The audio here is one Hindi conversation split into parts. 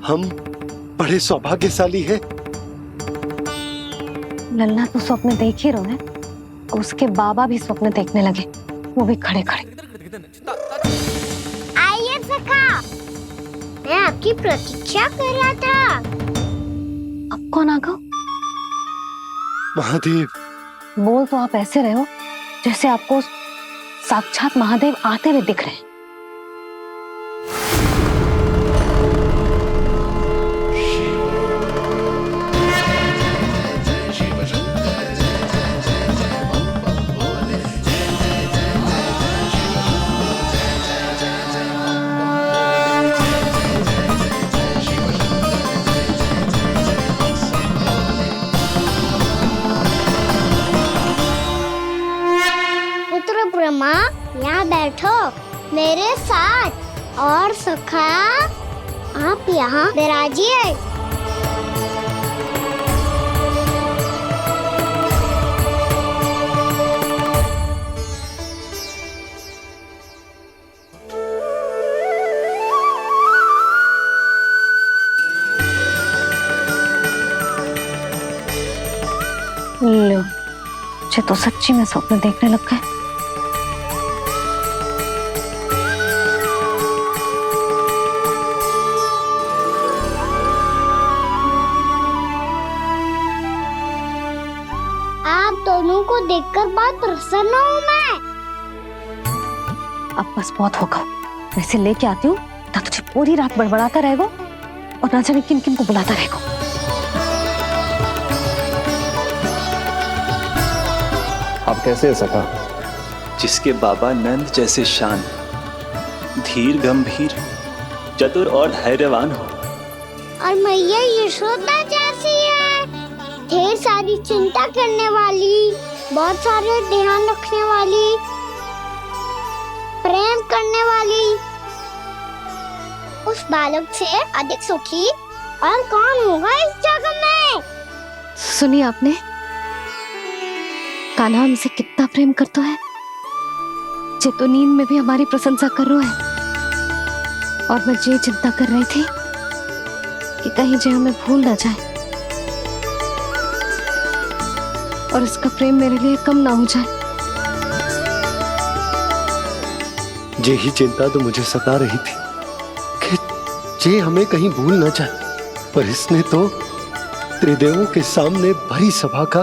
हम बड़े सौभाग्यशाली हैं। लल्ला तो स्वप्न देख ही रहे हैं, उसके बाबा भी स्वप्न देखने लगे, वो भी खड़े खड़े। आइए सखा, मैं आपकी प्रतीक्षा कर रहा था। अब कौन आ गया? महादेव। बोल तो आप ऐसे रहे हो जैसे आपको साक्षात महादेव आते हुए दिख रहे हैं। ब्रह्मा, यहाँ बैठो मेरे साथ। और सखा, आप यहाँ विराजिए। लो, मुझे तो सच्ची में स्वप्न देखने लग गए। दोनों को देखकर बहुत प्रसन्न हूँ मैं। अब बस बहुत होगा, वैसे लेके आती हूँ ना, तुझे पूरी रात बड़बड़ाता रहेगा और ना जाने किन किन को बुलाता रहेगा। आप कैसे हैं सखा? जिसके बाबा नंद जैसे शान, धीर गंभीर, चतुर और धैर्यवान हो, और मैया यशोदा जैसी है, ढेर सारी चिंता करने वाली, बहुत सारे ध्यान रखने वाली, प्रेम करने वाली। उस बालक से अधिक सुखी और कौन होगा इस जगत में? सुनिए आपने, कान्हा हमसे कितना प्रेम करता है, जे तो नींद में भी हमारी प्रशंसा कर रहा है। और मैं ये चिंता कर रही थी कि कहीं जे हमें भूल ना जाए और इसका प्रेम मेरे लिए कम ना हो जाए। यही चिंता तो मुझे सता रही थी कि जे हमें कहीं भूल ना जाए, पर इसने तो त्रिदेवों के सामने भरी सभा का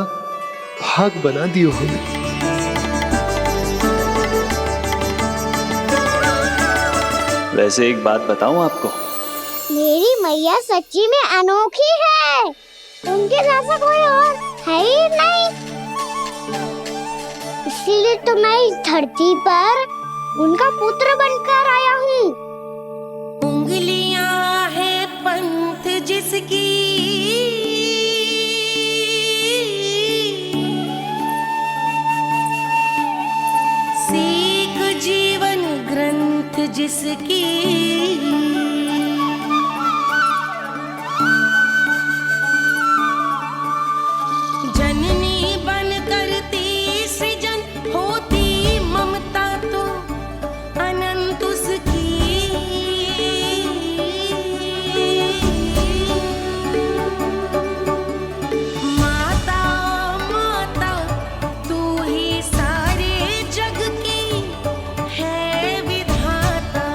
भाग बना दियो हमें। वैसे एक बात बताऊं आपको, मेरी मैया सच्ची में अनोखी है, उनके जैसा कोई और है ही नहीं। इसीलिए तो मैं इस धरती पर उनका पुत्र बनकर आया हूँ। उंगलियां है पंथ जिसकी, सीख जीवन ग्रंथ जिसकी, जननी बन करती सृजन, होती ममता तो अनंत उसकी। माता माता तू ही सारे जग की है विधाता,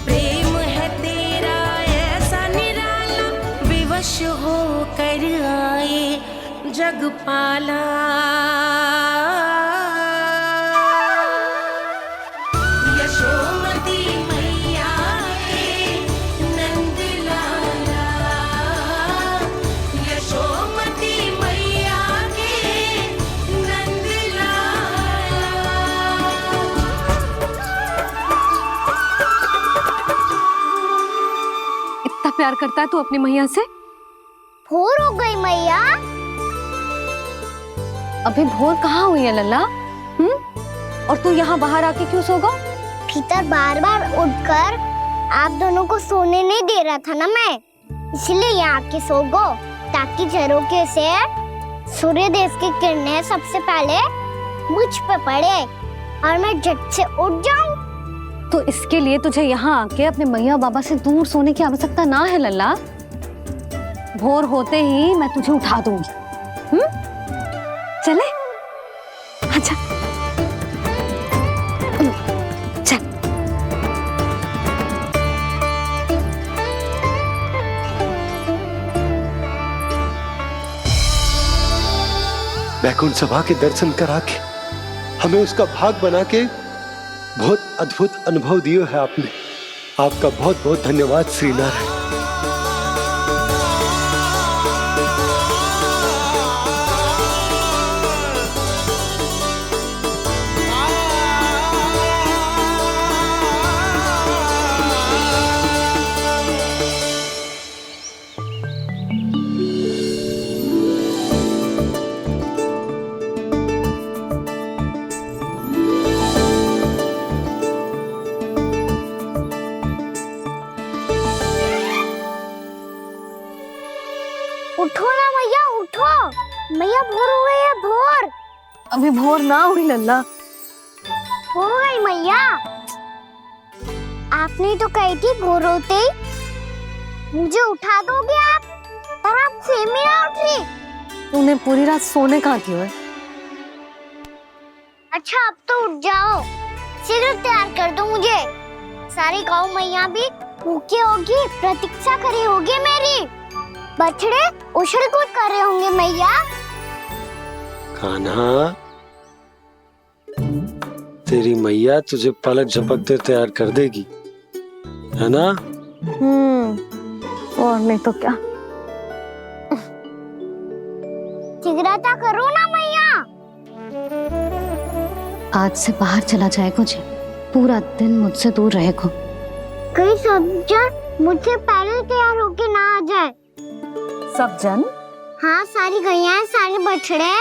प्रेम है तेरा ऐसा निराला, विवश हो कर आए जग पाला। यशोमती मैया के नंद लाला, यशोमती मैया के नंद लाला। इतना प्यार करता है तू अपनी मैया से? भोर हो गई मैया। अभी भोर कहाँ हुई है लल्ला? और तू यहाँ बाहर आके क्यों सो गया? भीतर बार बार उठकर आप दोनों को सोने नहीं दे रहा था ना मैं, इसलिए यहाँ आके सो गो, ताकि झरोखे से सूर्य देव की किरणें सबसे पहले मुझ पे पड़े और मैं झट से उठ जाऊं। तो इसके लिए तुझे यहाँ आके अपने मैया बाबा से दूर सोने की आवश्यकता ना है लल्ला। भोर होते ही मैं तुझे उठा दूंगी। चले? अच्छा चल। बैकुंठ सभा के दर्शन करा के हमें उसका भाग बना के बहुत अद्भुत अनुभव दिए है आपने। आपका बहुत बहुत धन्यवाद श्रीनारायण। उठो ना मैया, उठो। मैया भोर हो गई है, भोर अभी भोर ना हुई लल्ला। हो गई मैया। आपने तो कही थी भोर होते ही मुझे उठा दोगे आप, पर आप सेम ही ना उठी। तूने पूरी रात सोने कहाँ की है? अच्छा अब तो उठ जाओ, शीघ्र तैयार कर दो मुझे। सारी गाँव मैया भी भूखी होगी, प्रतीक्षा करी होगी मेरी। बछड़े उछल कूद कर रहे होंगे मैया। कान्हा, तेरी मैया तुझे पलक झपकते तैयार कर देगी, है ना? और नहीं तो क्या। शीघ्रता करो ना मैया। आज से बाहर चला जाएगा जी, पूरा दिन मुझसे दूर रहेगा। कहीं सब जन मुझसे पहले तैयार होके ना आ जाए। सब जन? हाँ, सारी गैया, सारे बछड़े,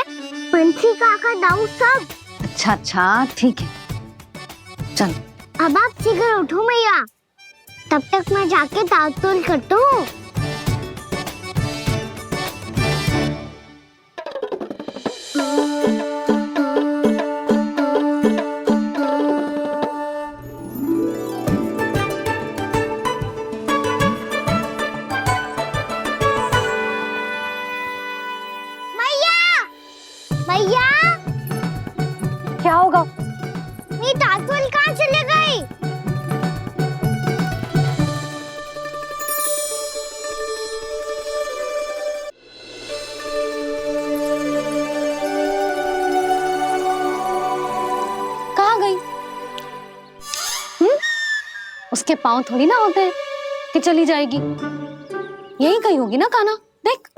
पंछी, काका, दाऊ सब। अच्छा अच्छा ठीक है, चल। अब आप शीघ्र उठो मैया, तब तक मैं जाके ताल-तोल करता हूँ। मैया, क्या होगा? मेरी ताल-तोल कहाँ चले गई? कहाँ गई? उसके पाँव थोड़ी ना होते हैं कि चली जाएगी। यही कहीं होगी ना कान्हा, देख।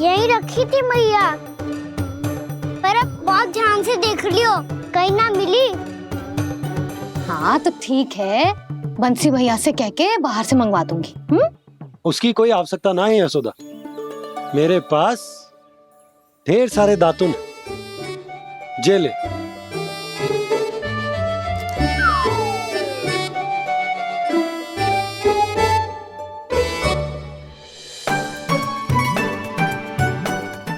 यही रखी थी मैया, पर अब बहुत ध्यान से देख लियो, कहीं ना मिली। हाँ तो ठीक है, बंसी भैया से कह के बाहर से मंगवा दूंगी। उसकी कोई आवश्यकता ना है यशोदा, मेरे पास ढेर सारे दातुन जे ले।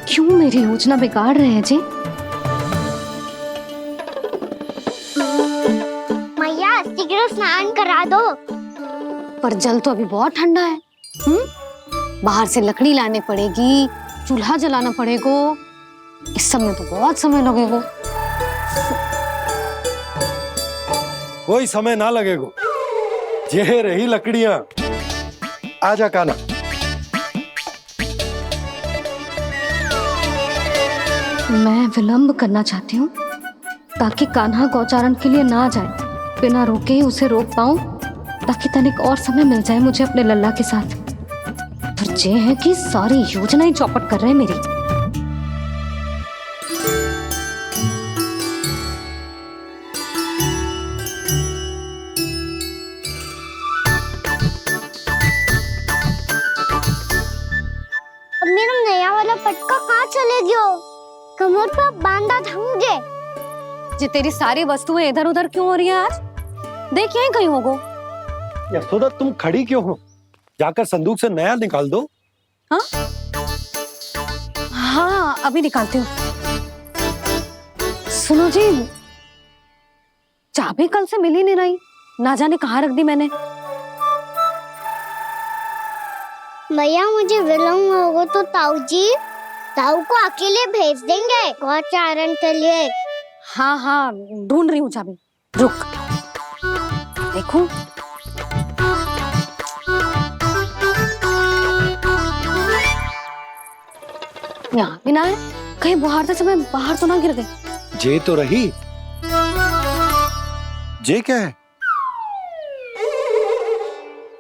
क्यों मेरी योजना बिगाड़ रहे हैं जी? मैया शीघ्र स्नान करा दो। पर जल तो अभी बहुत ठंडा है। बाहर से लकड़ी लाने पड़ेगी, चूल्हा जलाना पड़ेगा। इस सब में तो बहुत समय लगेगा। कोई समय ना लगेगा, ये रही लकड़ियां। आजा कान्हा। मैं विलंब करना चाहती हूँ ताकि कान्हा गौचारण के लिए ना जाए, बिना रोके ही उसे रोक पाऊं, ताकि तनिक और समय मिल जाए मुझे अपने लल्ला के साथ। पर ये है कि सारी योजना ही चौपट कर रहे हैं मेरी। अब मेरा नया वाला पटका कहाँ चले गयो? कमर पर बांधा था मुझे। ये तेरी सारी वस्तुएं इधर उधर क्यों हो रही है आज? देख यहीं कहीं होगो। यशोदा तुम खड़ी क्यों हो? जाकर संदूक से नया निकाल दो। हाँ हाँ अभी निकालती हूँ। सुनो जी, चाबी कल से मिल ही नहीं रही, ना जाने कहाँ रख दी मैंने। भैया मुझे विलम्ब होगा तो ताऊ को अकेले भेज देंगे गौचारण के लिए। हाँ हाँ ढूंढ रही हूँ चाबी, रुक। देखूं। यहाँ भी ना है, कहीं बुहारते समय बाहर तो ना गिर गई। जे तो रही। जे क्या है?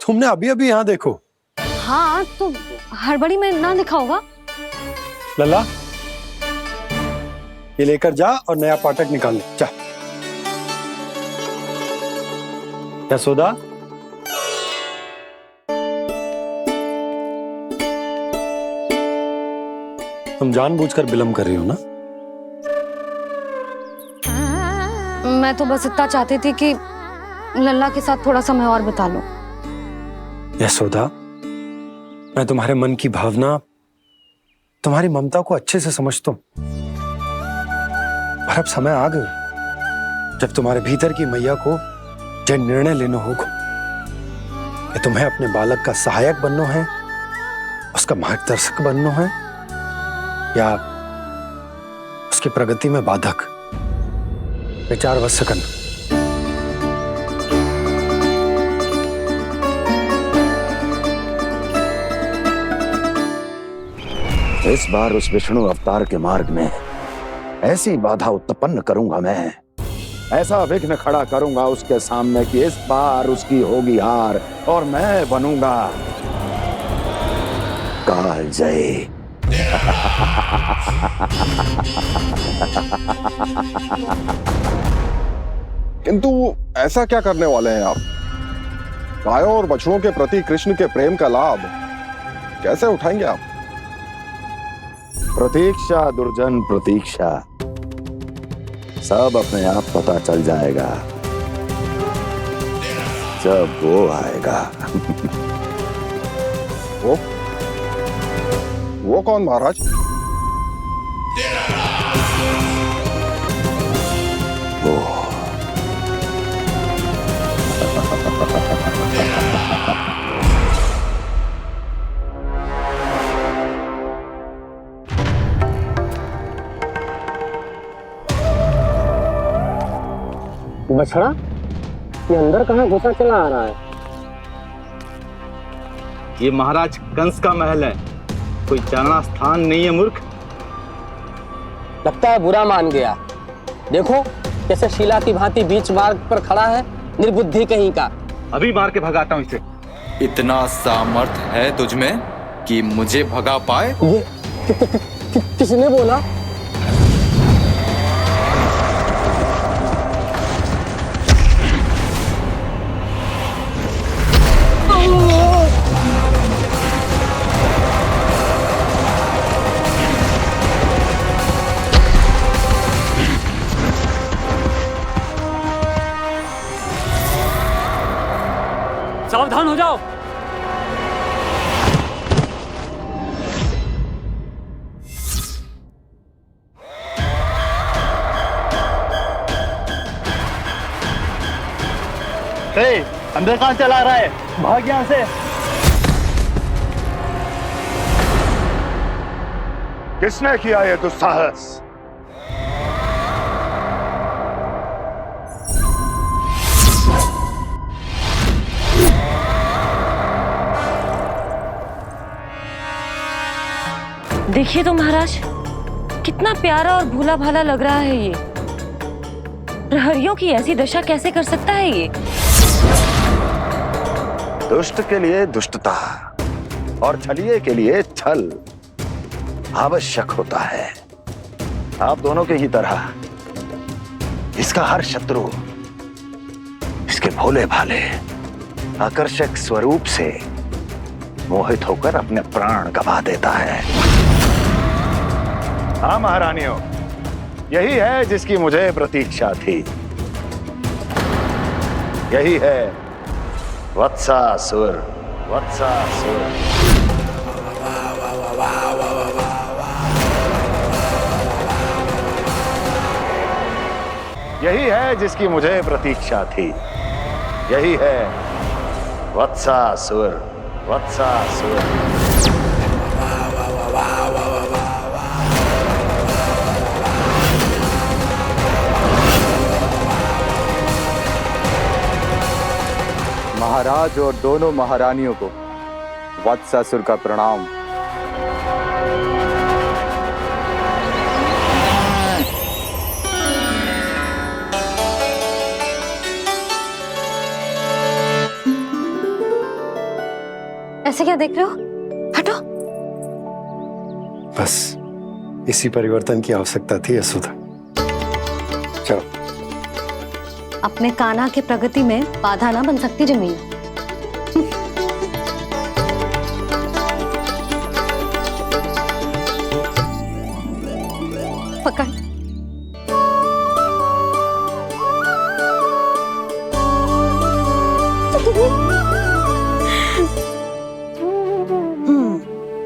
तुमने अभी अभी यहाँ देखो। हाँ तो हड़बड़ी में ना लिखा होगा। लल्ला, ये लेकर जा और नया पाठक निकाल ले, जा। यशोदा, तुम जानबूझकर विलम्ब कर रही हो ना? मैं तो बस इतना चाहती थी कि लल्ला के साथ थोड़ा समय और बिता लूं। यशोदा, मैं तुम्हारे मन की भावना, तुम्हारी ममता को अच्छे से समझता हूं। पर अब समय आ गया जब तुम्हारे भीतर की मैया को जो निर्णय लेना होगा कि तुम्हें अपने बालक का सहायक बनना है, उसका मार्गदर्शक बनना है, या उसकी प्रगति में बाधक। विचार अवश्य करना। इस बार उस विष्णु अवतार के मार्ग में ऐसी बाधा उत्पन्न करूंगा मैं, ऐसा विघ्न खड़ा करूंगा उसके सामने कि इस बार उसकी होगी हार और मैं बनूंगा कालजयी। किंतु ऐसा क्या करने वाले हैं आप? गायों और बछड़ों के प्रति कृष्ण के प्रेम का लाभ कैसे उठाएंगे आप? प्रतीक्षा दुर्जन प्रतीक्षा, सब अपने आप पता चल जाएगा जब वो आएगा। वो कौन महाराज? वो बछड़ा, ये अंदर कहाँ घुसा चला आ रहा है? ये महाराज कंस का महल है, कोई जाना स्थान नहीं है मूर्ख। लगता है बुरा मान गया। देखो कैसे शिला की भांति बीच मार्ग पर खड़ा है, निर्बुद्धि कहीं का। अभी मार के भगाता हूँ इसे। इतना सामर्थ है तुझमें कि मुझे भगा पाए? ये किसने बोला? सावधान हो जाओ। अंदर कहाँ चला रहा है? भाग यहाँ से। किसने किया ये दुस्साहस? देखिए तो महाराज, कितना प्यारा और भोला भाला लग रहा है ये। प्रहरियों की ऐसी दशा कैसे कर सकता है ये? दुष्ट के लिए दुष्टता और छलिए के लिए छल आवश्यक होता है। आप दोनों के ही तरह इसका हर शत्रु इसके भोले भाले आकर्षक स्वरूप से मोहित होकर अपने प्राण गंवा देता है। हाँ महारानियों, यही है जिसकी मुझे प्रतीक्षा थी। यही है वत्सासुर। वत्सासुर यही है जिसकी मुझे प्रतीक्षा थी। यही है वत्सासुर। वत्सासुर। महाराज और दोनों महारानियों को वत्सासुर का प्रणाम। ऐसे क्या देख रहे हो? हटो। बस इसी परिवर्तन की आवश्यकता थी यशोदा। चलो। अपने कान्हा की प्रगति में बाधा ना बन सकती जमीन। पकड़।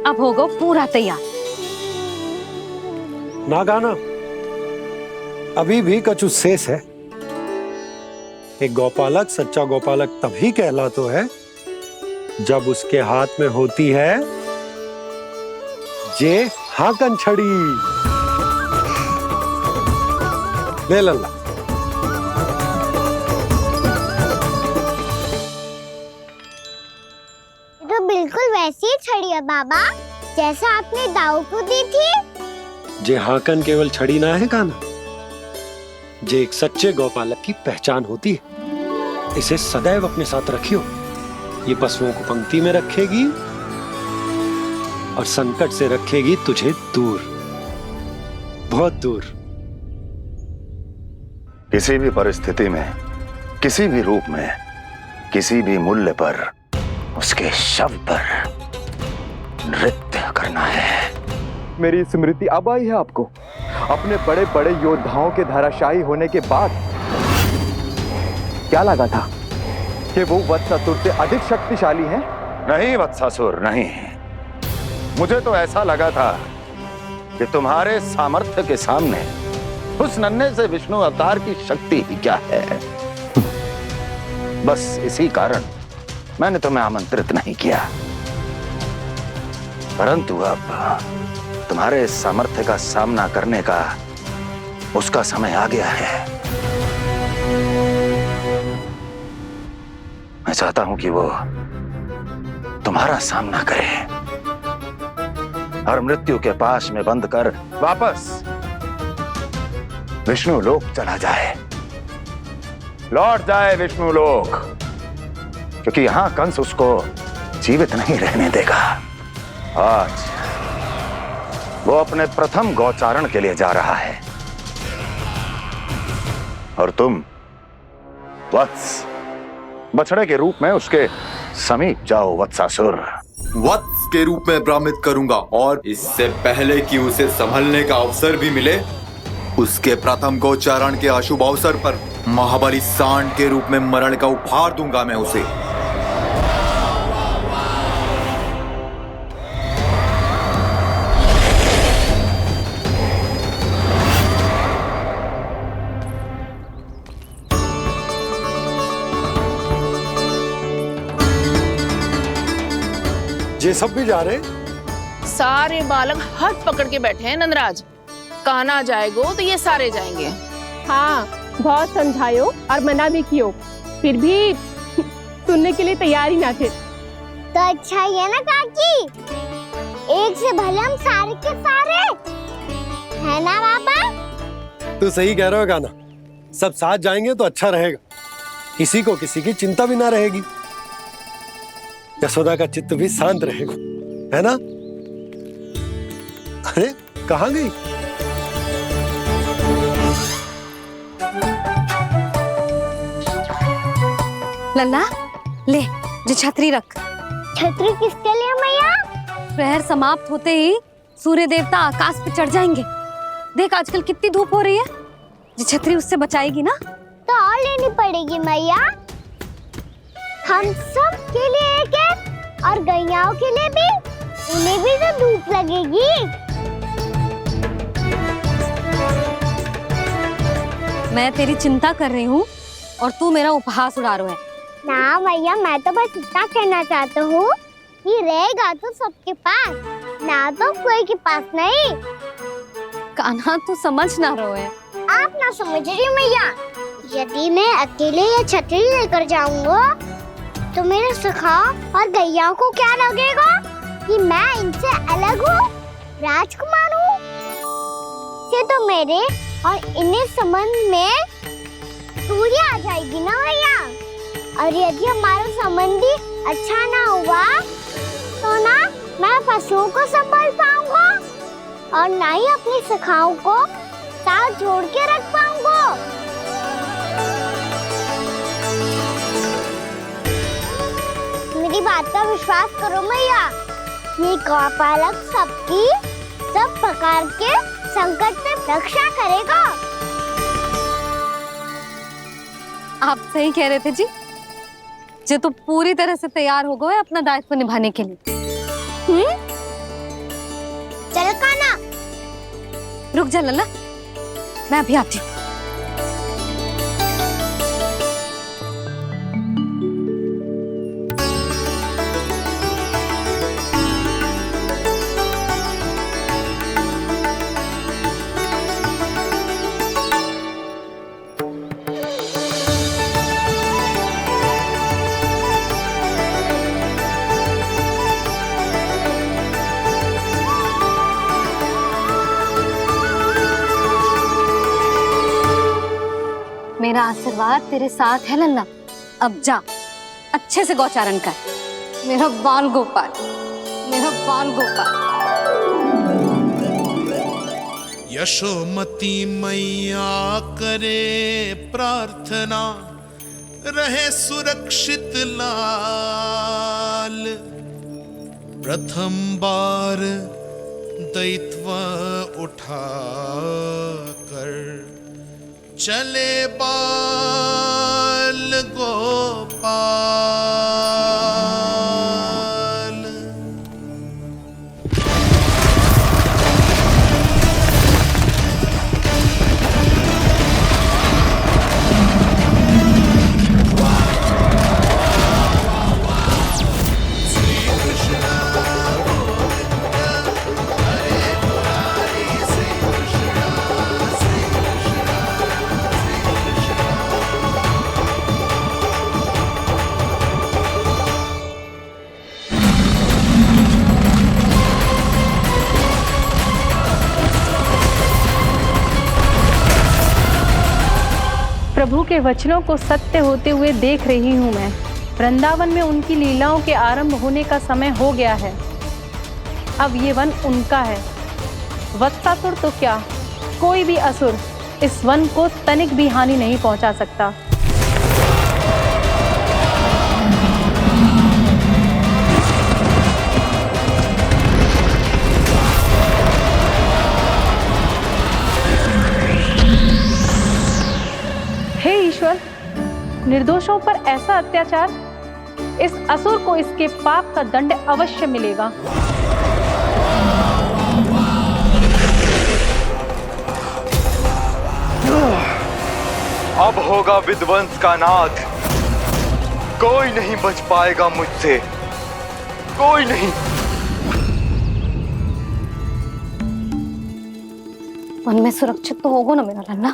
अब होगा पूरा तैयार। ना गाना, अभी भी कछु शेष है। एक गौपालक सच्चा गौपालक तभी कहलाता है जब उसके हाथ में होती है जे हाकन छड़ी। ले लल्ला। तो बिल्कुल वैसी ही छड़ी है बाबा जैसा आपने दाऊ को दी थी। जे हाकन केवल छड़ी ना है कान्हा, जे एक सच्चे गौपालक की पहचान होती है। इसे सदैव अपने साथ रखियो। ये पशुओं को पंक्ति में रखेगी और संकट से रखेगी तुझे दूर, बहुत दूर। किसी भी परिस्थिति में, किसी भी रूप में, किसी भी मूल्य पर उसके शव पर नृत्य करना है। मेरी स्मृति अब आई है आपको? अपने बड़े बड़े योद्धाओं के धराशायी होने के बाद क्या लगा था कि वो वत्सासुर से अधिक शक्तिशाली हैं? नहीं वत्सासुर, नहीं। मुझे तो ऐसा लगा था कि तुम्हारे सामर्थ्य के सामने उस नन्हे से विष्णु अवतार की शक्ति ही क्या है। बस इसी कारण मैंने तुम्हें आमंत्रित नहीं किया। परंतु अब तुम्हारे सामर्थ्य का सामना करने का उसका समय आ गया है। मैं चाहता हूं कि वो तुम्हारा सामना करे और मृत्यु के पाश में बंद कर वापस विष्णु लोक चला जाए, लौट जाए विष्णु लोक, क्योंकि यहां कंस उसको जीवित नहीं रहने देगा। आज वो अपने प्रथम गौचारण के लिए जा रहा है और तुम वत्स बछड़े के रूप में उसके समीप जाओ वत्सासुर। वत्स के रूप में भ्रमित करूंगा और इससे पहले कि उसे संभलने का अवसर भी मिले, उसके प्रथम गोचारण के अशुभ अवसर पर महाबली सांड के रूप में मरण का उपहार दूंगा मैं उसे। ये सब भी जा रहे? सारे बालक हाथ पकड़ के बैठे हैं नंदराज। कान्हा जाएगो तो ये सारे जाएंगे। हाँ, बहुत समझायो और मना भी कियो, फिर भी सुनने के लिए तैयार ही ना थे। तो अच्छा ही है ना काकी, एक से भले हम सारे के सारे, है ना बाबा? तू सही कह रहा है गाना। सब साथ जाएंगे तो अच्छा रहेगा, किसी को किसी की चिंता भी ना रहेगी। यशोदा का चित्त भी शांत रहेगा, है ना? अरे कहाँ गई? लल्ला ले, जो छतरी रख। छतरी किसके लिए मैया? प्रहर समाप्त होते ही सूर्य देवता आकाश पे चढ़ जाएंगे। देख आजकल कितनी धूप हो रही है, जो छतरी उससे बचाएगी ना। तो और लेनी पड़ेगी मैया, हम सब के लिए एक एक, और गैयाओं के लिए भी, उन्हें भी तो धूप लगेगी। मैं तेरी चिंता कर रही हूँ और तू मेरा उपहास उड़ा रहा है। ना भैया, मैं तो बस इतना कहना चाहता हूँ कि रहेगा तो सबके पास, ना तो कोई के पास नहीं। कान्हा तू समझ ना रहो है। आप ना समझ रही मैया। यदि मैं अकेले ये छतरी लेकर जाऊंगा तो मेरे सखा और गैया को क्या लगेगा कि मैं इनसे अलग हूँ, राजकुमार हूँ। ये तो मेरे और इन्हें संबंध में दूरी आ जाएगी ना भैया। और यदि हमारा संबंध ही अच्छा ना हुआ तो ना मैं पशुओं को संभाल पाऊंगा और ना ही अपनी सखाओं को साथ जोड़ के रख पाऊंगा। मेरी बात का विश्वास करो मैया, ये गौपालक सबकी सब प्रकार के संकट से रक्षा करेगा। आप सही कह रहे थे जी। जे तो पूरी तरह से तैयार हो गए अपना दायित्व निभाने के लिए। चल कान्हा। रुक जा लल्ला, मैं अभी आती हूँ। मेरा आशीर्वाद तेरे साथ है लल्ला। अब जा, अच्छे से गौचारण कर। मेरा बाल गोपाल, मेरा बाल गोपाल। यशोमती मैया करे प्रार्थना, रहे सुरक्षित लाल। प्रथम बार दैत्व उठा कर चले बाल गोपाल। प्रभु के वचनों को सत्य होते हुए देख रही हूँ मैं। वृंदावन में उनकी लीलाओं के आरंभ होने का समय हो गया है। अब ये वन उनका है। वत्सासुर तो क्या, कोई भी असुर इस वन को तनिक भी हानि नहीं पहुंचा सकता। हे ईश्वर, निर्दोषों पर ऐसा अत्याचार, इस असुर को इसके पाप का दंड अवश्य मिलेगा। अब होगा विध्वंस का नाद। कोई नहीं बच पाएगा मुझसे, कोई नहीं। वन में सुरक्षित तो होगा ना मेरा लल्ला।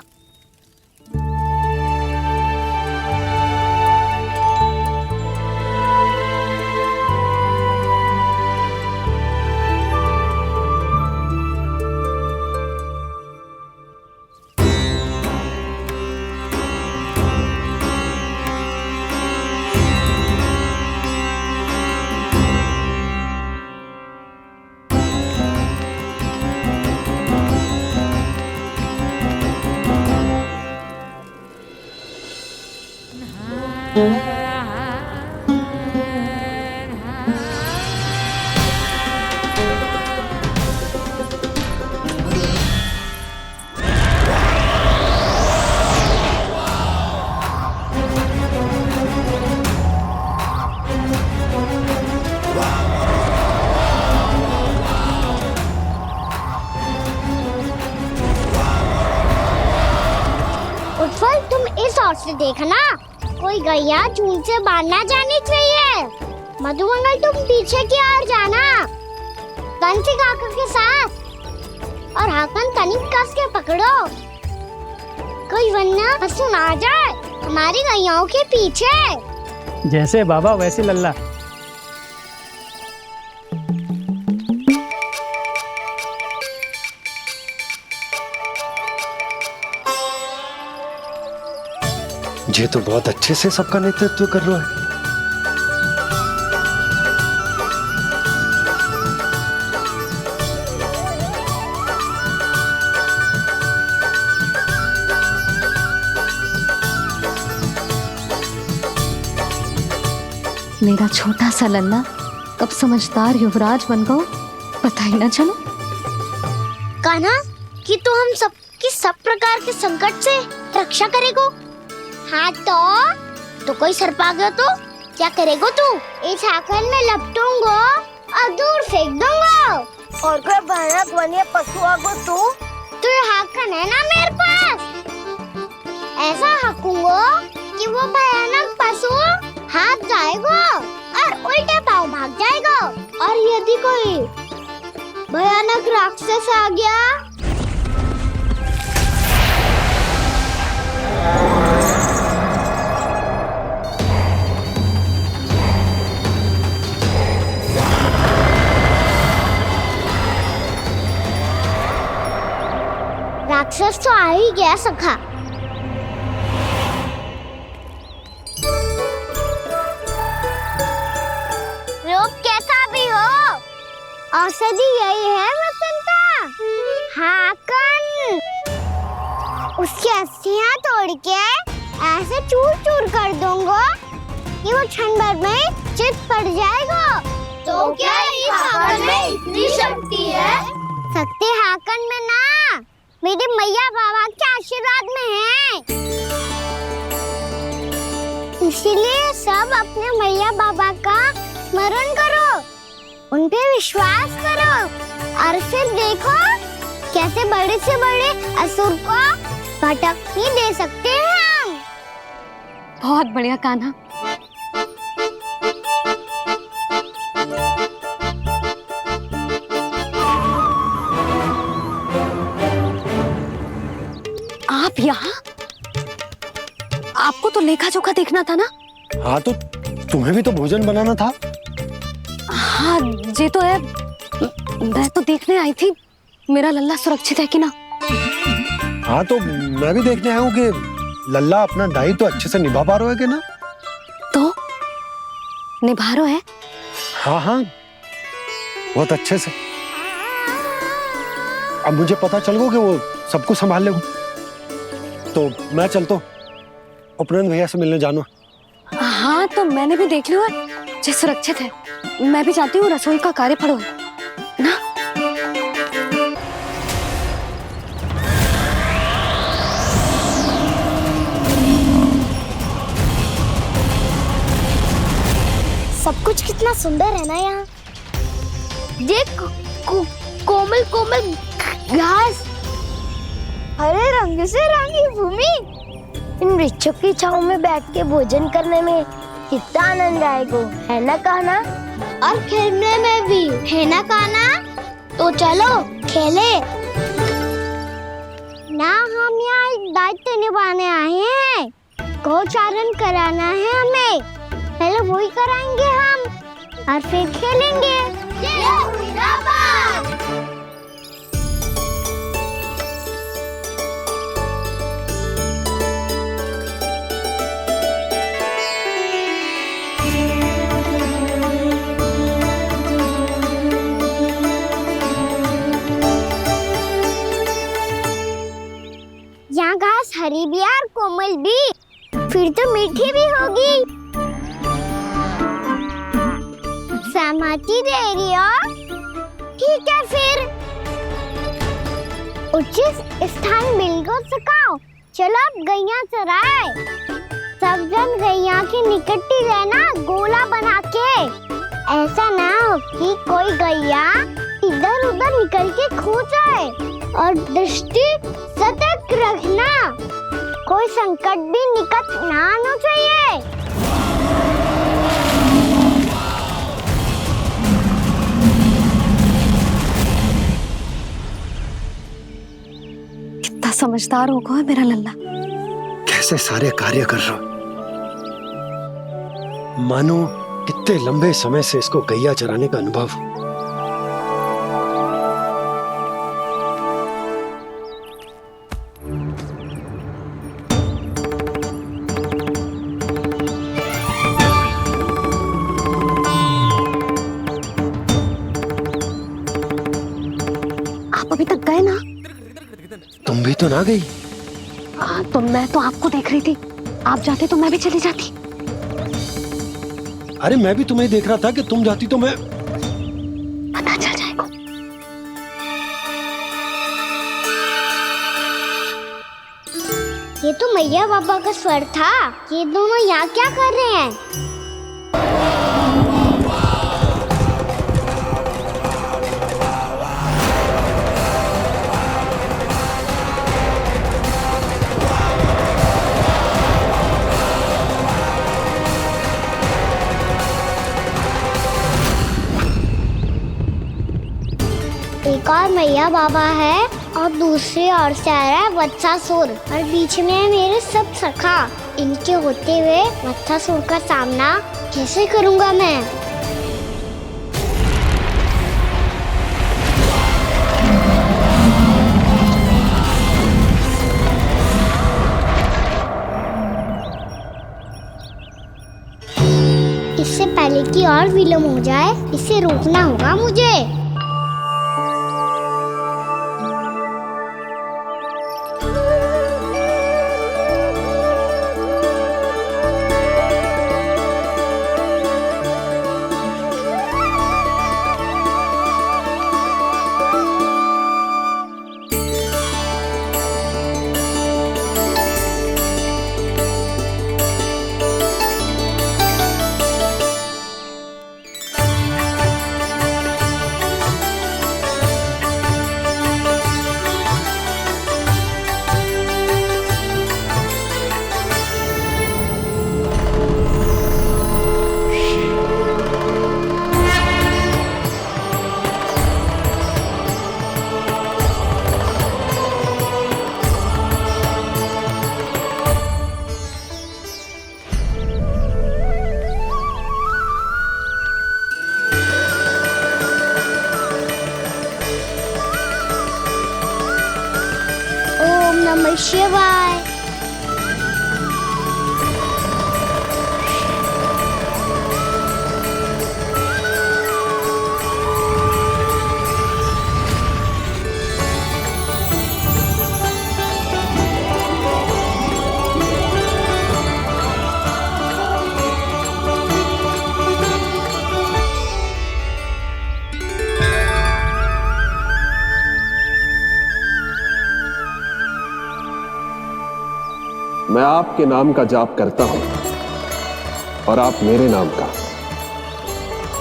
देखना, कोई गैया चूंट से बाहर ना जानी चाहिए। मधुमंगल तुम पीछे की ओर जाना, कंसी काका के साथ, और हाकन तनिक कस के पकड़ो, कोई वरना पशु ना जाए हमारी गैयाओं के पीछे। जैसे बाबा वैसे लल्ला। ये तो बहुत अच्छे से सबका नेतृत्व कर रहा है। मेरा छोटा सा लल्ला कब समझदार युवराज बन गो पता ही ना चलो। कान्हा, कि तू हम सब प्रकार के संकट से रक्षा करेगो। हाँ तो कोई सर्प आ गया तो क्या करेगो तू? इस हाकन में लपटूंगा और दूर फेंक दूंगा। और कोई भयानक वन्य पशु आगो तो ये हाकन है ना मेरे पास, ऐसा हाकूंगा कि वो भयानक पशु हाथ जाएगा और उल्टे पाँव भाग जाएगा। और यदि कोई भयानक राक्षस आ गया राक्षस तो आ ही गया सखा। रूप कैसा भी हो, औषधि यही है वसंता। हाकन उसकी अस्थियां तोड़ के ऐसे चूर चूर कर दूंगा कि वो क्षण भर में चित पड़ जाएगा। तो क्या इस हाकन में इतनी शक्ति है? शक्ति हाकन में ना, मेरे मैया बाबा के आशीर्वाद में है। इसीलिए सब अपने मैया बाबा का स्मरण करो, उन पे विश्वास करो, और फिर देखो कैसे बड़े से बड़े असुर को भटकने दे सकते हैं हम। बहुत बढ़िया कान्हा। आप यहाँ? आपको तो लेखा जोखा देखना था ना? हाँ तो तुम्हें भी तो भोजन बनाना था। हाँ ये तो है, मैं तो देखने आई थी मेरा लल्ला सुरक्षित है कि ना। हाँ तो मैं भी देखने आया हूँ कि लल्ला अपना दायित्व तो अच्छे से निभा पा रहा है कि ना। तो निभा रहा है? हाँ हाँ बहुत अच्छे से। अब मुझे पता चल गया कि वो सब कुछ संभाल लेगा। तो मैं चलता हूँ, उपनंद भैया से मिलने जानो। हाँ तो मैंने भी देख लिया है, जो सुरक्षित है। मैं भी चाहती हूँ रसोई का कार्य पड़ो ना। सब कुछ कितना सुंदर है ना यहाँ। देख कोमल कोमल घास, हरे रंग से रंगी भूमि, इन वृक्षों की छांव में बैठ के भोजन करने में कितना आनंद आएगा, है ना कान्हा? और खेलने में भी, है ना कान्हा? तो चलो खेले ना। हम यहाँ एक दायित्व निभाने आए हैं, गोचारण कराना है हमें। पहले वही कराएंगे हम और फिर खेलेंगे। यहाँ घास हरी भी और कोमल भी, फिर तो मीठी भी होगी। सहमति दे रही हो? ठीक है फिर उचित स्थान बिल्कुल सुखाओ। चलो अब गैया चराए। सब जन गैया के निकट ही रहना, गोला बना के। ऐसा ना हो कि कोई गैया इधर उधर निकल के खो जाए, और दृष्टि सतर्क रखना। कोई संकट भी निकट ना आना चाहिए। कितना समझदार होगा है मेरा लल्ला। कैसे सारे कार्य कर रहा, मानो कितने लंबे समय से इसको गैया चराने का अनुभव हो। आप अभी तक गए ना? तुम भी तो ना गई। हाँ, तो मैं तो आपको देख रही थी। आप जाते तो मैं भी चली जाती। अरे मैं भी तुम्हें देख रहा था कि तुम जाती तो मैं। पता चल जाएगा। ये तो मैया बाबा का स्वर था। ये दोनों यहाँ क्या कर रहे हैं? एक और मैया बाबा है और दूसरी ओर से आ रहा है वत्सासुर और बीच में है मेरे सब सखा। इनके होते हुए वत्सासुर का सामना कैसे करूंगा मैं? इससे पहले कि और विलम्ब हो जाए, इसे रोकना होगा मुझे। नमः शिवाय। मैं आपके नाम का जाप करता हूं और आप मेरे नाम का।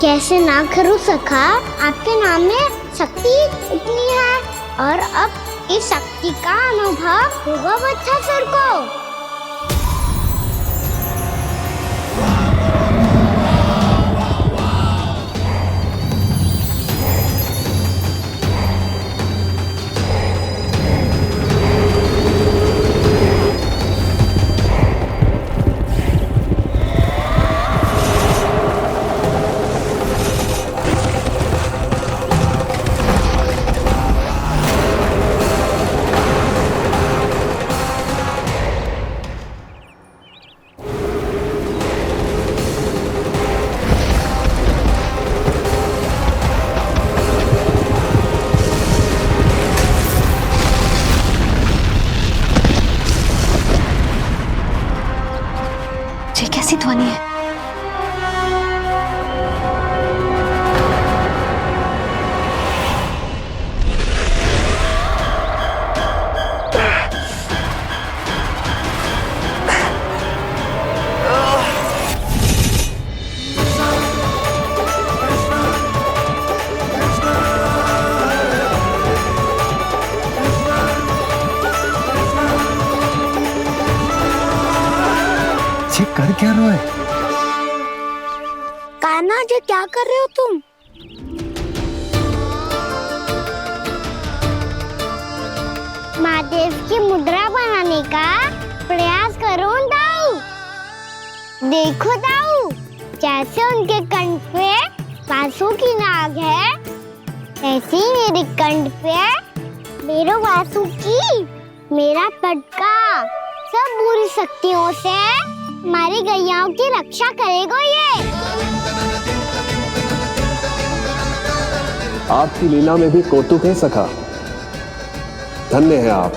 कैसे ना करूं सखा, आपके नाम में शक्ति इतनी है और अब इस शक्ति का अनुभव होगा वत्सासुर को। कान्हा जी क्या कर रहे हो तुम? महादेव की मुद्रा बनाने का प्रयास करो दाऊ। देखो दाऊ, जैसे उनके कंठ पे वासु की नाग है, ऐसे ही मेरे कंठ पे मेरे वासु की मेरा पटका सब बुरी शक्तियों से हमारी गैयाओं की रक्षा करेगा ये। आपकी लीला में भी कौतुक है सखा। धन्य है आप।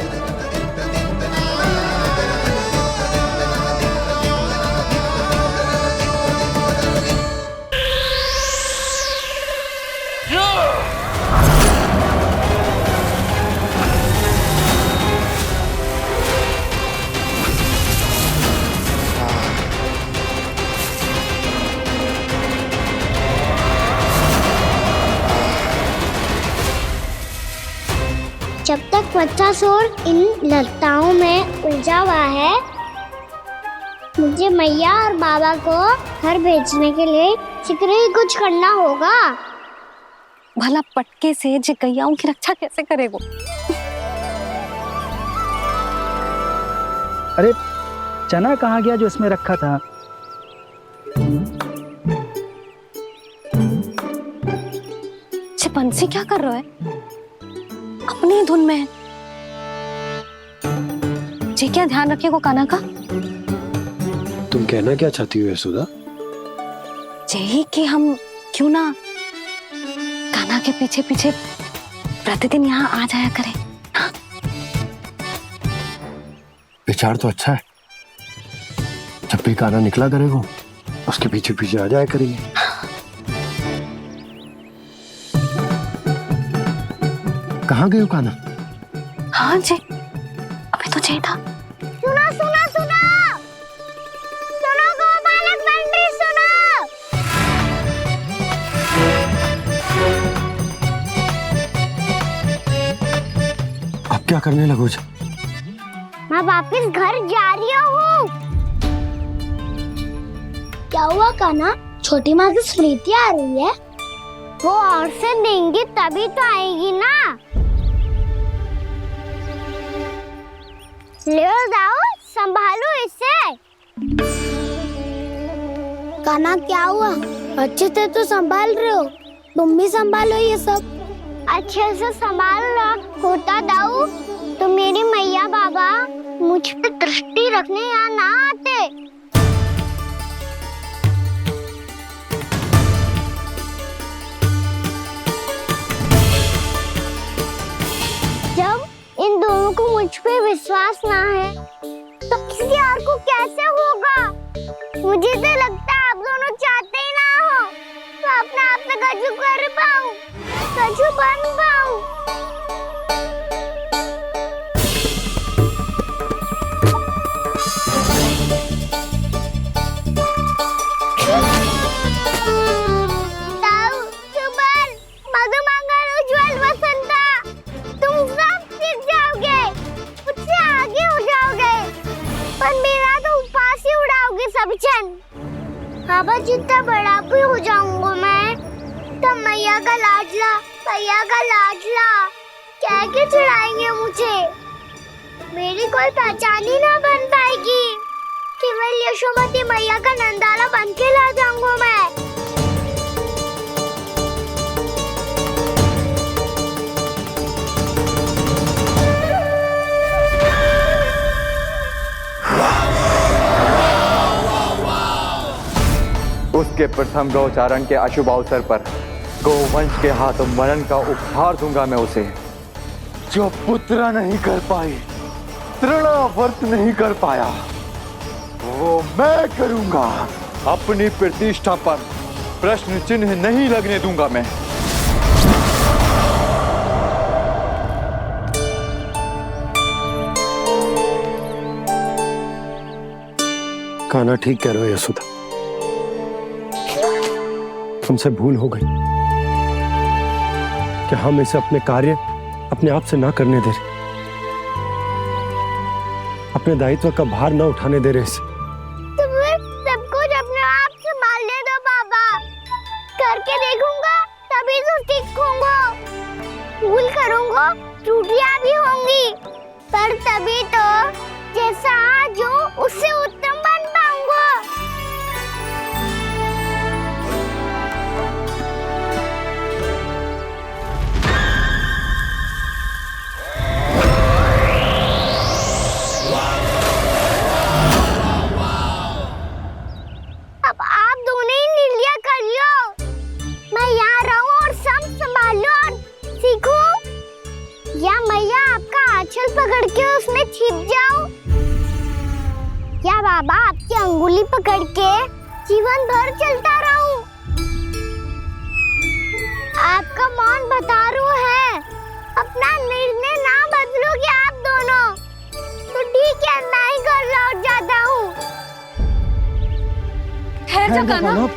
जब तक बच्चासुर इन लताओं में उलझा हुआ है, मुझे मैया और बाबा को घर भेजने के लिए शीघ्र ही कुछ करना होगा। भला पटके से जे गैयाओं की रक्षा कैसे करेगो? अरे चना कहाँ गया जो इसमें रखा था? बंसी क्या कर रहा है? अपनी धुन में है। जी क्या ध्यान रखिएगा कान्हा का। तुम कहना क्या चाहती हो यशोदा? यही कि हम क्यों ना कान्हा के पीछे पीछे प्रतिदिन यहाँ आ जाया करें। हाँ? विचार तो अच्छा है। जब भी कान्हा निकला करेगा उसके पीछे पीछे आ जाया करेंगे। कहाँ गए हो कान्हा? हाँ जी, अभी तो चाहिए था। सुनो सुनो सुनो सुनो गोपालक बंटी सुनो। अब क्या करने लगो? मैं वापस घर जा रही हूँ। क्या हुआ कान्हा? छोटी माँ की स्मृति आ रही है। वो और से देंगी तभी तो आएगी ना। ले जाओ, संभालो इसे। कान्हा क्या हुआ? अच्छे से तो संभाल रहे हो, तुम भी संभालो ये सब। अच्छे से संभाल होता दाऊ तो मेरी मैया बाबा मुझ पे दृष्टि रखने यहाँ ना आते। जब इन दोनों को मुझ पे विश्वास ना है तो किसी और को कैसे होगा? मुझे तो लगता है आप दोनों चाहते ही ना हो तो अपने आप में गजू कर पाऊं, गजू बन पाऊं। बाबा जितना बड़ा भी हो जाऊंगा मैं तब मैया का लाडला कह के चिढ़ाएंगे मुझे। मेरी कोई पहचान ही ना बन पाएगी। केवल यशोमती मैया का नंदाला बन के ला जाऊंगा मैं। उसके प्रथम गौचारण के अशुभ अवसर पर गोवंश के हाथों मरण का उपहार दूंगा मैं उसे। जो पुत्र नहीं कर पाई, तृणावर्त नहीं कर पाया, वो मैं करूंगा। अपनी प्रतिष्ठा पर प्रश्न चिन्ह नहीं लगने दूंगा मैं। कान्हा ठीक कह रहे हो यशोदा, तुमसे भूल हो गई कि हम इसे अपने कार्य अपने आप से ना करने दे रहे, अपने दायित्व का भार ना उठाने दे रहे इसे। तो फिर सब कुछ अपने आप संभालने दो बाबा। करके देखूंगा तभी तो सीखूंगा। भूल करूंगा, त्रुटियां भी होंगी, पर तभी तो जैसा आज हूँ उससे उत्तम बन पाऊंगा। अब आप दोनों ही लीलिया कर लो, मैं यहाँ रहूं और सब संभालूं और सीखूं, या मैया आपका आंचल पकड़ के उसमें छिप जाऊं, या बाबा आपकी अंगुली पकड़ के जीवन भर चलता रहूं। आपका मौन बतारू है, अपना निर्णय ना बदलोगे आप दोनों तो ठीक है, मैं ही घर लौट जाता हूँ। ठहर जा कान्हा,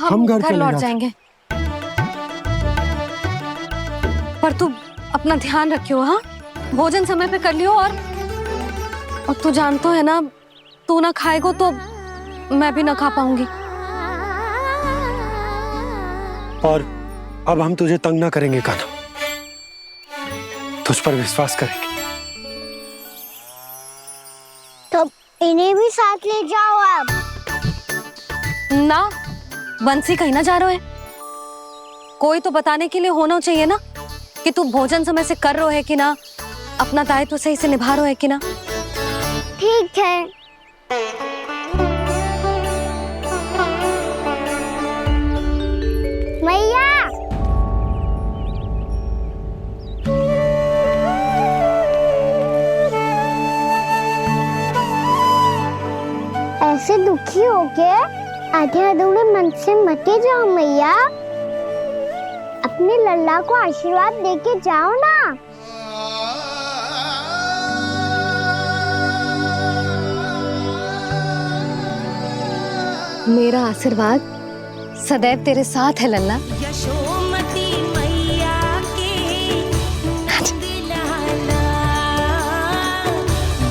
हम घर लौट जाएंगे, पर तू अपना ध्यान रखियो। हाँ, भोजन समय पे कर लियो, और तू जानतो है ना, तू ना खाएगो तो मैं भी ना खा पाऊंगी। और अब हम तुझे तंग ना करेंगे कान्हा, तुझ पर विश्वास करेंगे। तो इन्हें भी साथ ले जाओ अब। ना, बंसी कहीं ना जा रहे है, कोई तो बताने के लिए होना चाहिए ना कि तू भोजन समय से कर रहे है कि ना, अपना दायित्व सही से निभा रहे है कि ना। ठीक है। मैया, ऐसे दुखी हो के आधे अधूरे मन से मत जाओ मैया, अपने लल्ला को आशीर्वाद देके जाओ ना। मेरा आशीर्वाद सदैव तेरे साथ है लल्ला। यशोमती मैया के नंद लाला,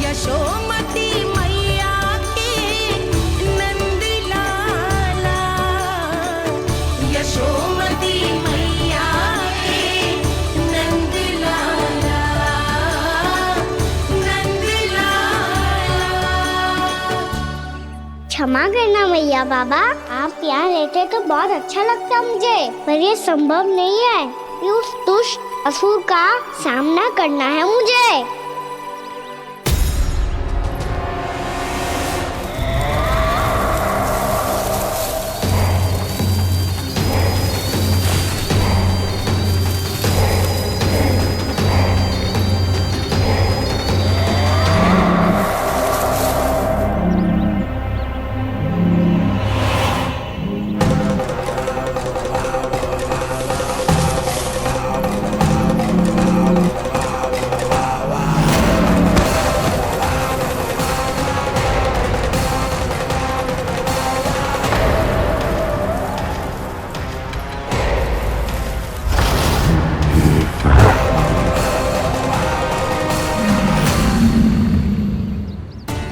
यशोमती मैया के नंद लाला, यशोमती मैया के नंद लाला, नंद लाला। क्षमा करना मैया बाबा, आप यहाँ रहते तो बहुत अच्छा लगता मुझे, पर ये संभव नहीं है कि उस दुष्ट असुर का सामना करना है मुझे।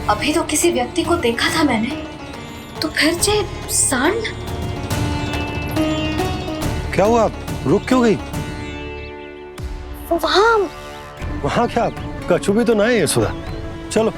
अभी तो किसी व्यक्ति को देखा था मैंने, तो फिर से सांड। क्या हुआ, रुक क्यों गई? वहाँ क्या, कछु भी तो ना है यशोदा, चलो।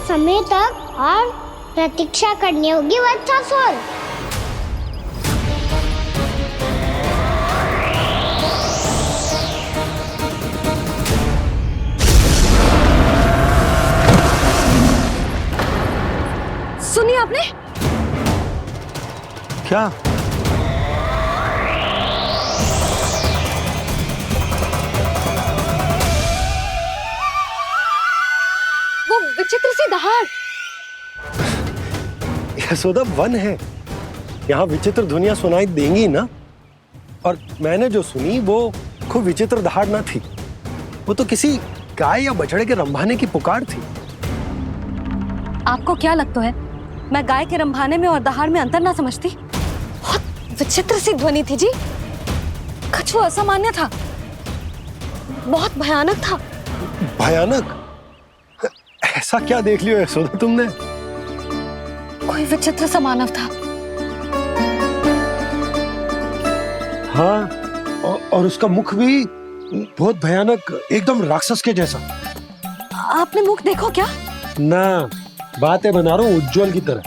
समय तक और प्रतीक्षा करनी होगी वत्सासुर। सुनिए आपने क्या? वो विचित्र सी दहाड़। यशोदा वन है, यहाँ विचित्र ध्वनियां सुनाई देंगी ना। और मैंने जो सुनी वो खूब विचित्र दहाड़ ना थी, वो तो किसी गाय या बछड़े के रंभाने की पुकार थी। आपको क्या लगता है मैं गाय के रंभाने में और दहाड़ में अंतर ना समझती? बहुत विचित्र सी ध्वनि थी जी, कुछ वो असामान्य था, बहुत भयानक था। भयानक? ऐसा क्या देख लियो यशोदा तुमने? कोई विचित्र सा मानव था। हाँ, और उसका मुख भी बहुत भयानक, एकदम राक्षस के जैसा। आपने मुख देखो क्या? ना, बातें बना रहा हूँ उज्जवल की तरह,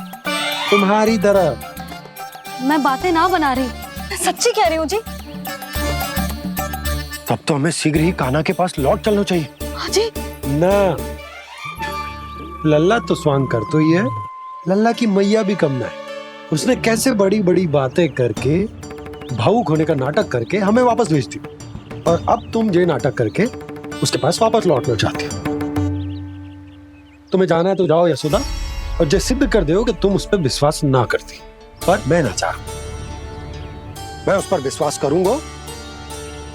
तुम्हारी तरह। मैं बातें ना बना रही, मैं सच्ची कह रही हूँ जी। तब तो हमें शीघ्र ही कान्हा के पास लौट चलना चाहिए। हाँ जी। ना, लल्ला तो स्वांग कर तो ही है, लल्ला की मैया भी कम ना है। उसने कैसे बड़ी बड़ी बातें करके, भावुक होने का नाटक करके हमें वापस भेज दी, और अब तुम ये नाटक करके उसके पास वापस लौटना चाहते हो। तुम्हें जाना है तो जाओ यशोदा, और ये सिद्ध कर दो कि तुम उस पर विश्वास ना करती। पर मैं ना चाह, मैं उस पर विश्वास करूंगा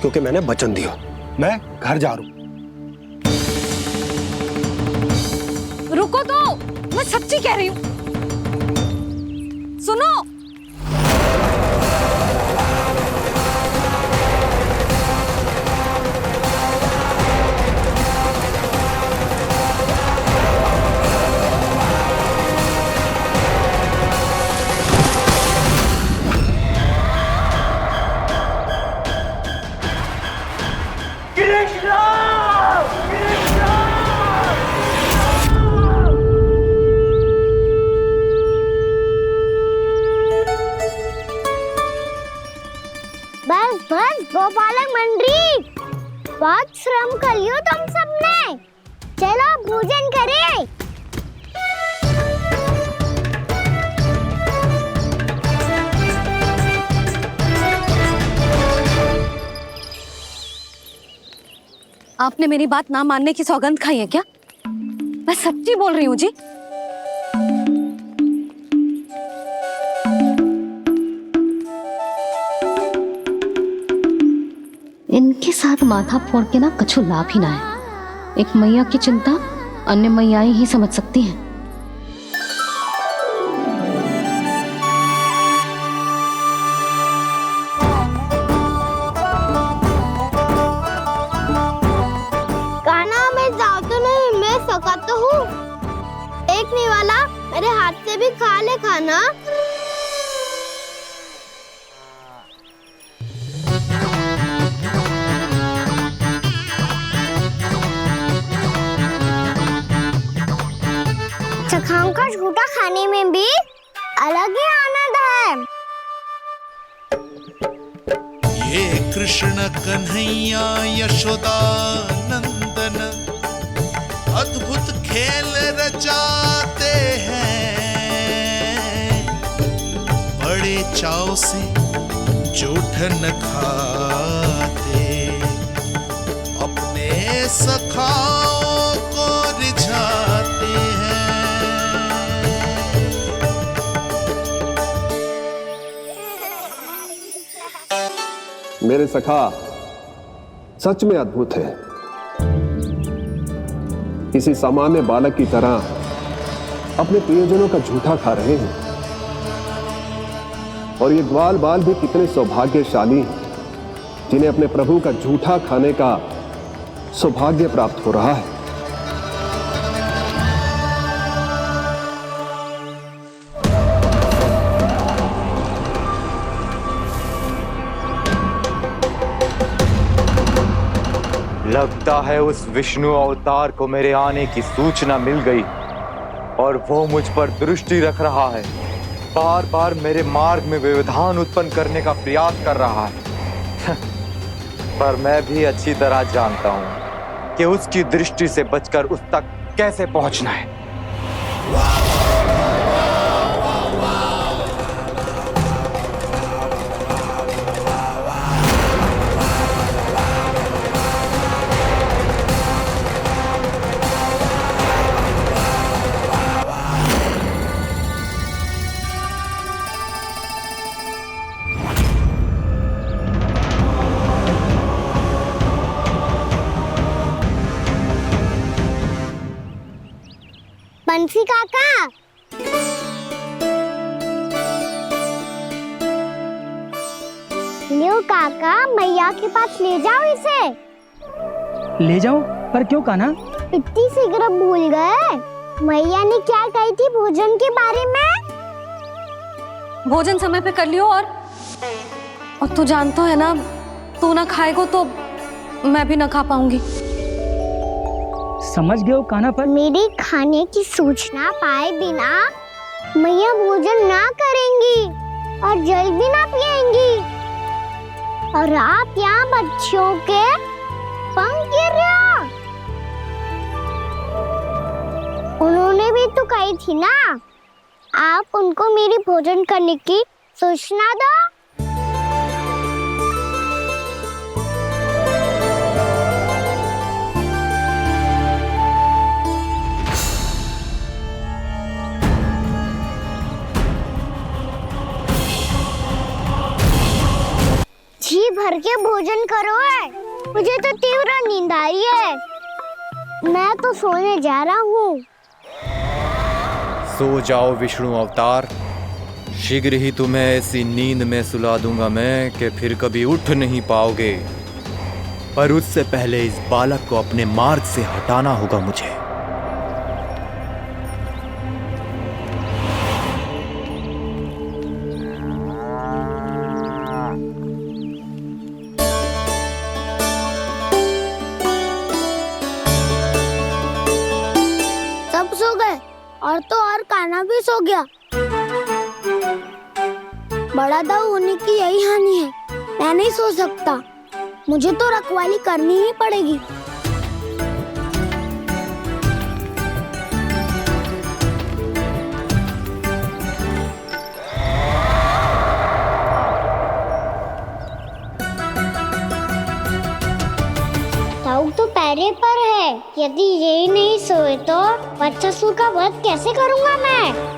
क्योंकि मैंने वचन दिया। मैं घर जा रहा हूं। रुको तो, मैं सच्ची कह रही हूँ, सुनो। बस बस गोपालक मंडली, बहुत श्रम कर लियो तुम सबने, चलो भोजन करें। आपने मेरी बात ना मानने की सौगंध खाई है क्या? मैं सच्ची बोल रही हूँ जी। इनके साथ माथा फोड़ के ना कछु लाभ ही ना है। एक मैया की चिंता अन्य मैयाएं ही समझ सकती हैं। कान्हा मैं जाओ तो नहीं, मैं सका तो हूँ। एक नहीं वाला मेरे हाथ से भी खा ले खाना। चखाओं का झूठा खाने में भी अलग ही आनंद है। ये कृष्ण कन्हैया यशोदा नंदन अद्भुत खेल रचाते हैं, बड़े चाव से जूठन खाते, अपने सखाओं को रिझाते हैं। मेरे सखा सच में अद्भुत है। किसी सामान्य बालक की तरह अपने प्रियजनों का झूठा खा रहे हैं, और ये ग्वाल बाल भी कितने सौभाग्यशाली हैं जिन्हें अपने प्रभु का झूठा खाने का सौभाग्य प्राप्त हो रहा है। लगता है उस विष्णु अवतार को मेरे आने की सूचना मिल गई और वो मुझ पर दृष्टि रख रहा है। बार बार मेरे मार्ग में व्यवधान उत्पन्न करने का प्रयास कर रहा है। पर मैं भी अच्छी तरह जानता हूं कि उसकी दृष्टि से बचकर उस तक कैसे पहुंचना है। तुलसी काका। लियो काका, मैया के पास ले जाओ इसे। ले जाओ? पर क्यों कान्हा? इतनी शीघ्र भूल गए? मैया ने क्या कही थी भोजन के बारे में? भोजन समय पे कर लियो। और तू जानता है ना, तू ना खाएगा तो मैं भी ना खा पाऊंगी। समझ गए हो कान्हा? पर मेरी खाने की सूचना पाए बिना मैया भोजन ना करेंगी और जल भी ना पिएंगी। और आप यहाँ बच्चों के पंख गिर रहे हो। उन्होंने भी तो कही थी ना, आप उनको मेरी भोजन करने की सूचना दो। जी भर के भोजन करो है, मुझे तो तीव्र नींद आ रही है। मैं तो सोने जा रहा हूँ। सो जाओ विष्णु अवतार, शीघ्र ही तुम्हें ऐसी नींद में सुला दूंगा मैं कि फिर कभी उठ नहीं पाओगे। पर उससे पहले इस बालक को अपने मार्ग से हटाना होगा मुझे। सब सो गए और तो और कान्हा भी सो गया। बड़ा दाऊ होने की यही हानि है। मैं नहीं सो सकता, मुझे तो रखवाली करनी ही पड़ेगी। दाऊ तो पैरे पर है। यदि यही नहीं सोए तो बच्चासुर का वध कैसे करूंगा मैं?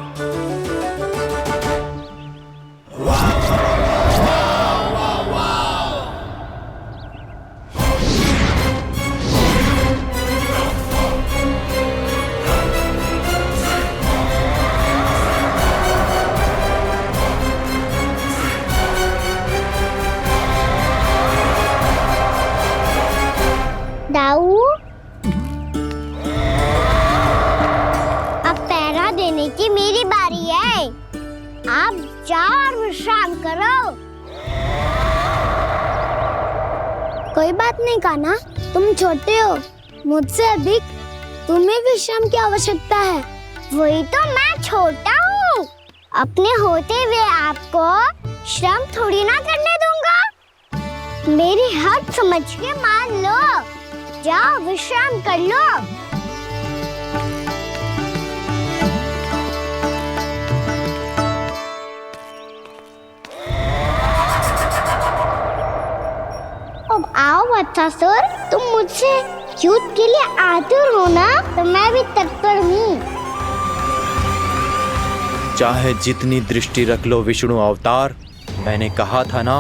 दाऊ, अब पहरा देने की मेरी बारी है। आप जाओ और विश्राम करो। कोई बात नहीं कान्हा, तुम छोटे हो, मुझसे अधिक तुम्हें विश्राम की आवश्यकता है। वही तो, मैं छोटा हूँ, अपने होते हुए आपको श्रम थोड़ी ना करने दूंगा। मेरी हद समझ के मान लो। जाओ विश्राम कर लो। अब आओ बच्चासुर, तुम मुझसे युद्ध के लिए आतुर हो ना, तो मैं भी तत्पर हूँ। चाहे जितनी दृष्टि रख लो विष्णु अवतार, मैंने कहा था ना,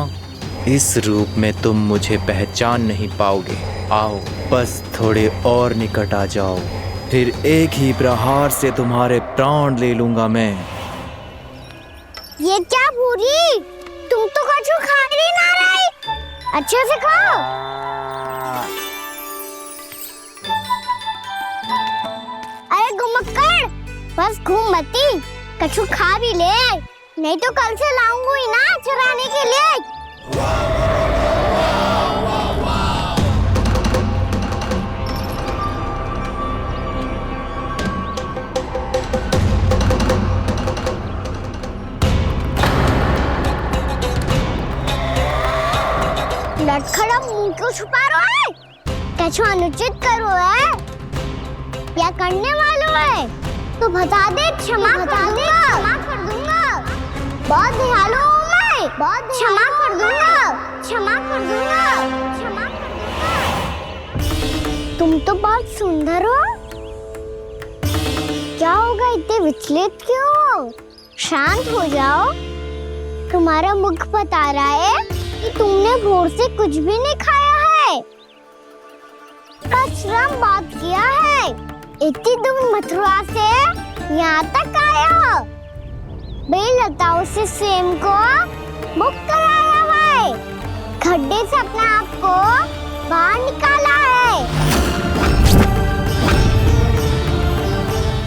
इस रूप में तुम मुझे पहचान नहीं पाओगे। आओ, बस थोड़े और निकट आ जाओ, फिर एक ही प्रहार से तुम्हारे प्राण ले लूंगा मैं। ये क्या भूरी, तुम तो कछु खा ही ना रही। अच्छे से खाओ। अरे गुमक्कड़, बस घूम मती, कछु खा भी ले, नहीं तो कल से लाऊंगी ही ना चराने के लिए। लटखड़ा मुंह क्यों छुपा रहा है? कछु अनुचित करो है या करने वालों है तो बता दे, क्षमा कर दूंगा। बहुत दयालु हूँ मैं, बहुत क्षमा कर दूंगा। तुम तो बहुत सुंदर हो। क्या होगा, इतने विचलित क्यों हो? शांत हो जाओ। तुम्हारा मुख बता रहा है कि तुमने भोर से कुछ भी नहीं खाया है, बस श्रम बात किया है। इतनी दूर मथुरा से यहाँ तक आए हो? बेलताओं से स्वयं को मुक्त कराया हुआ है, खड्डे से अपने आप को बाहर निकाला है।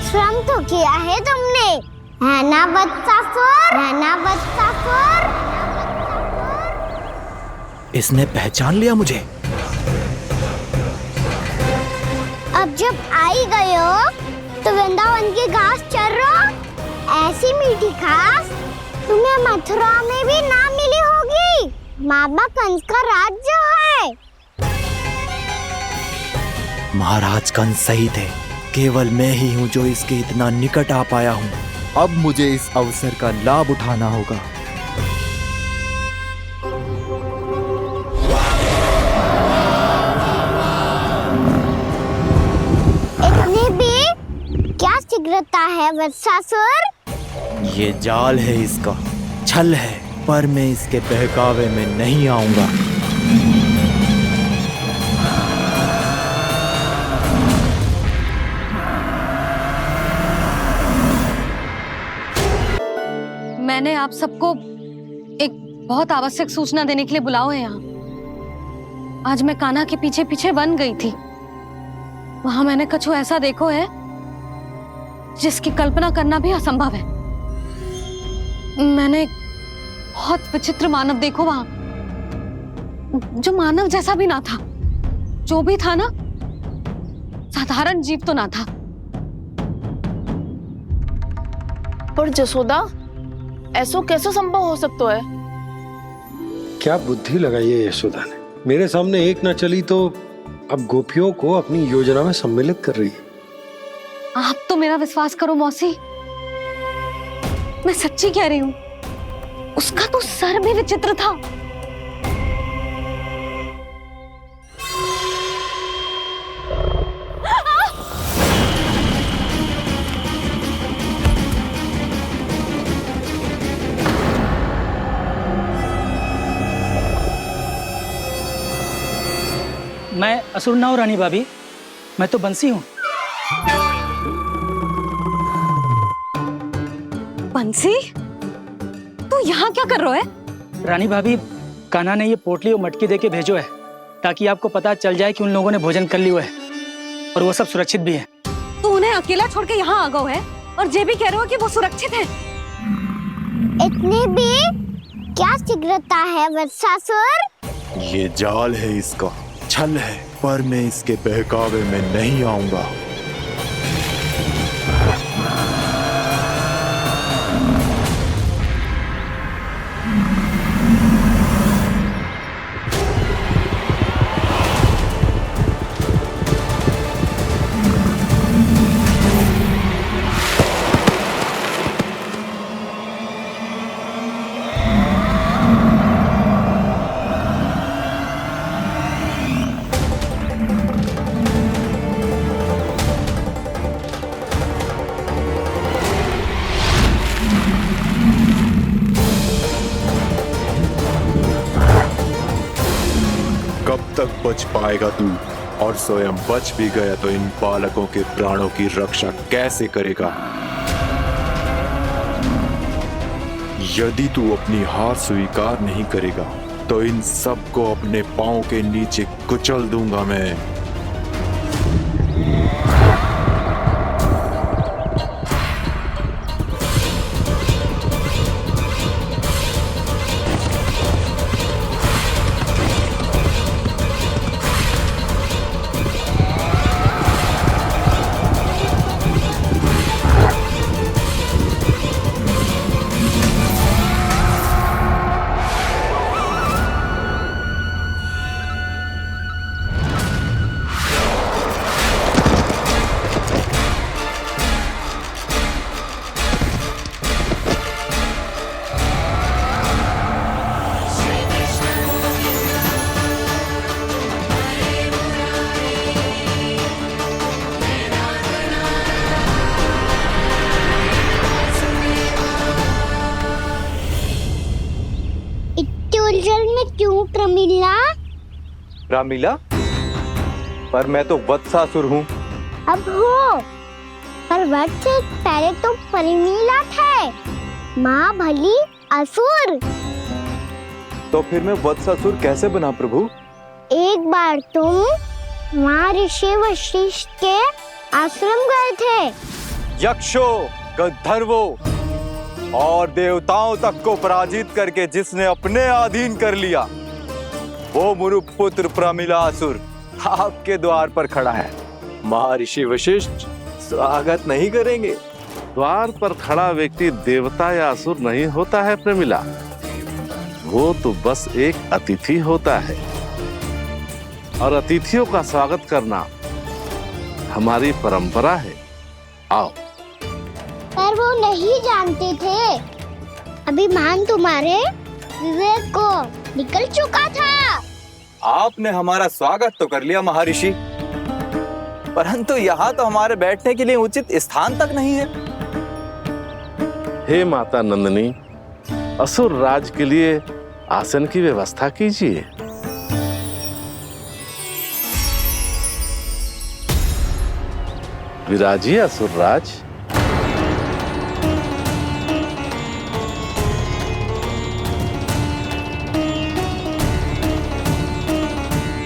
श्रम तो किया है तुमने, है ना वत्सासुर? है ना वत्सासुर? इसने पहचान लिया मुझे। अब जब आई गए हो तो वृंदावन की घास चर रहो। ऐसी मीठी घास तुम्हें मथुरा में भी ना मिली होगी। बाबा कंस का राज जो है। महाराज कंस सही थे, केवल मैं ही हूँ जो इसके इतना निकट आ पाया हूँ। अब मुझे इस अवसर का लाभ उठाना होगा। इतनी भी क्या शीघ्रता है वत्सासुर? ये जाल है इसका, छल है, पर मैं इसके बहकावे में नहीं आऊंगा। मैंने आप सबको एक बहुत आवश्यक सूचना देने के लिए बुलाओ है यहाँ। आज मैं कान्हा के पीछे पीछे वन गई थी। वहां मैंने कछु ऐसा देखो है जिसकी कल्पना करना भी असंभव है। मैंने बहुत विचित्र मानव देखो वहां, जो मानव जैसा भी ना था। जो भी था ना, साधारण जीव तो ना था। पर जसोदा, ऐसो कैसे संभव हो सकता है? क्या बुद्धि लगाई है यशोदा ने। मेरे सामने एक ना चली तो अब गोपियों को अपनी योजना में सम्मिलित कर रही है। आप तो मेरा विश्वास करो मौसी, मैं सच्ची कह रही हूँ। उसका तो सर भी विचित्र था। मैं असुर ना हूं रानी भाभी, मैं तो बंसी हूँ। बंसी, तू यहाँ क्या कर रहा है? रानी भाभी, कान्हा ने ये पोटली और मटकी देके भेजो है ताकि आपको पता चल जाए कि उन लोगों ने भोजन कर लिया है और वो सब सुरक्षित भी है। तू उन्हें अकेला छोड़ के यहाँ आ गए है और ये भी कह रहे हो कि वो सुरक्षित है। इतनी भी क्या शीघ्रता है वत्सासुर? ये जाल है इसका, छल है, पर मैं इसके बहकावे में नहीं आऊंगा। तक बच पाएगा तू, और स्वयं बच भी गया तो इन बालकों के प्राणों की रक्षा कैसे करेगा? यदि तू अपनी हार स्वीकार नहीं करेगा तो इन सबको अपने पांव के नीचे कुचल दूंगा मैं। क्यों प्रमिला? रामलीला, पर मैं तो वत्सासुर हूँ। अब हो, पर पर वट से पहले तो परिमीला थे, माँ भली असुर। तो फिर मैं वत्सासुर कैसे बना प्रभु? एक बार तुम वहाँ ऋषि वशिष्ठ के आश्रम गए थे। यक्षों, गंधर्वों और देवताओं तक को पराजित करके जिसने अपने अधीन कर लिया, वो मुरुपुत्र प्रमिलासुर आपके द्वार पर खड़ा है। महर्षि वशिष्ठ स्वागत नहीं करेंगे? द्वार पर खड़ा व्यक्ति देवता या असुर नहीं होता है प्रमिला, वो तो बस एक अतिथि होता है और अतिथियों का स्वागत करना हमारी परंपरा है। आओ। पर वो नहीं जानते थे, अभिमान तुम्हारे विवेक को निकल चुका था। आपने हमारा स्वागत तो कर लिया महर्षि, परंतु यहाँ तो हमारे बैठने के लिए उचित स्थान तक नहीं है। हे माता नंदिनी, असुर राज के लिए आसन की व्यवस्था कीजिए। विराजिए असुर राज।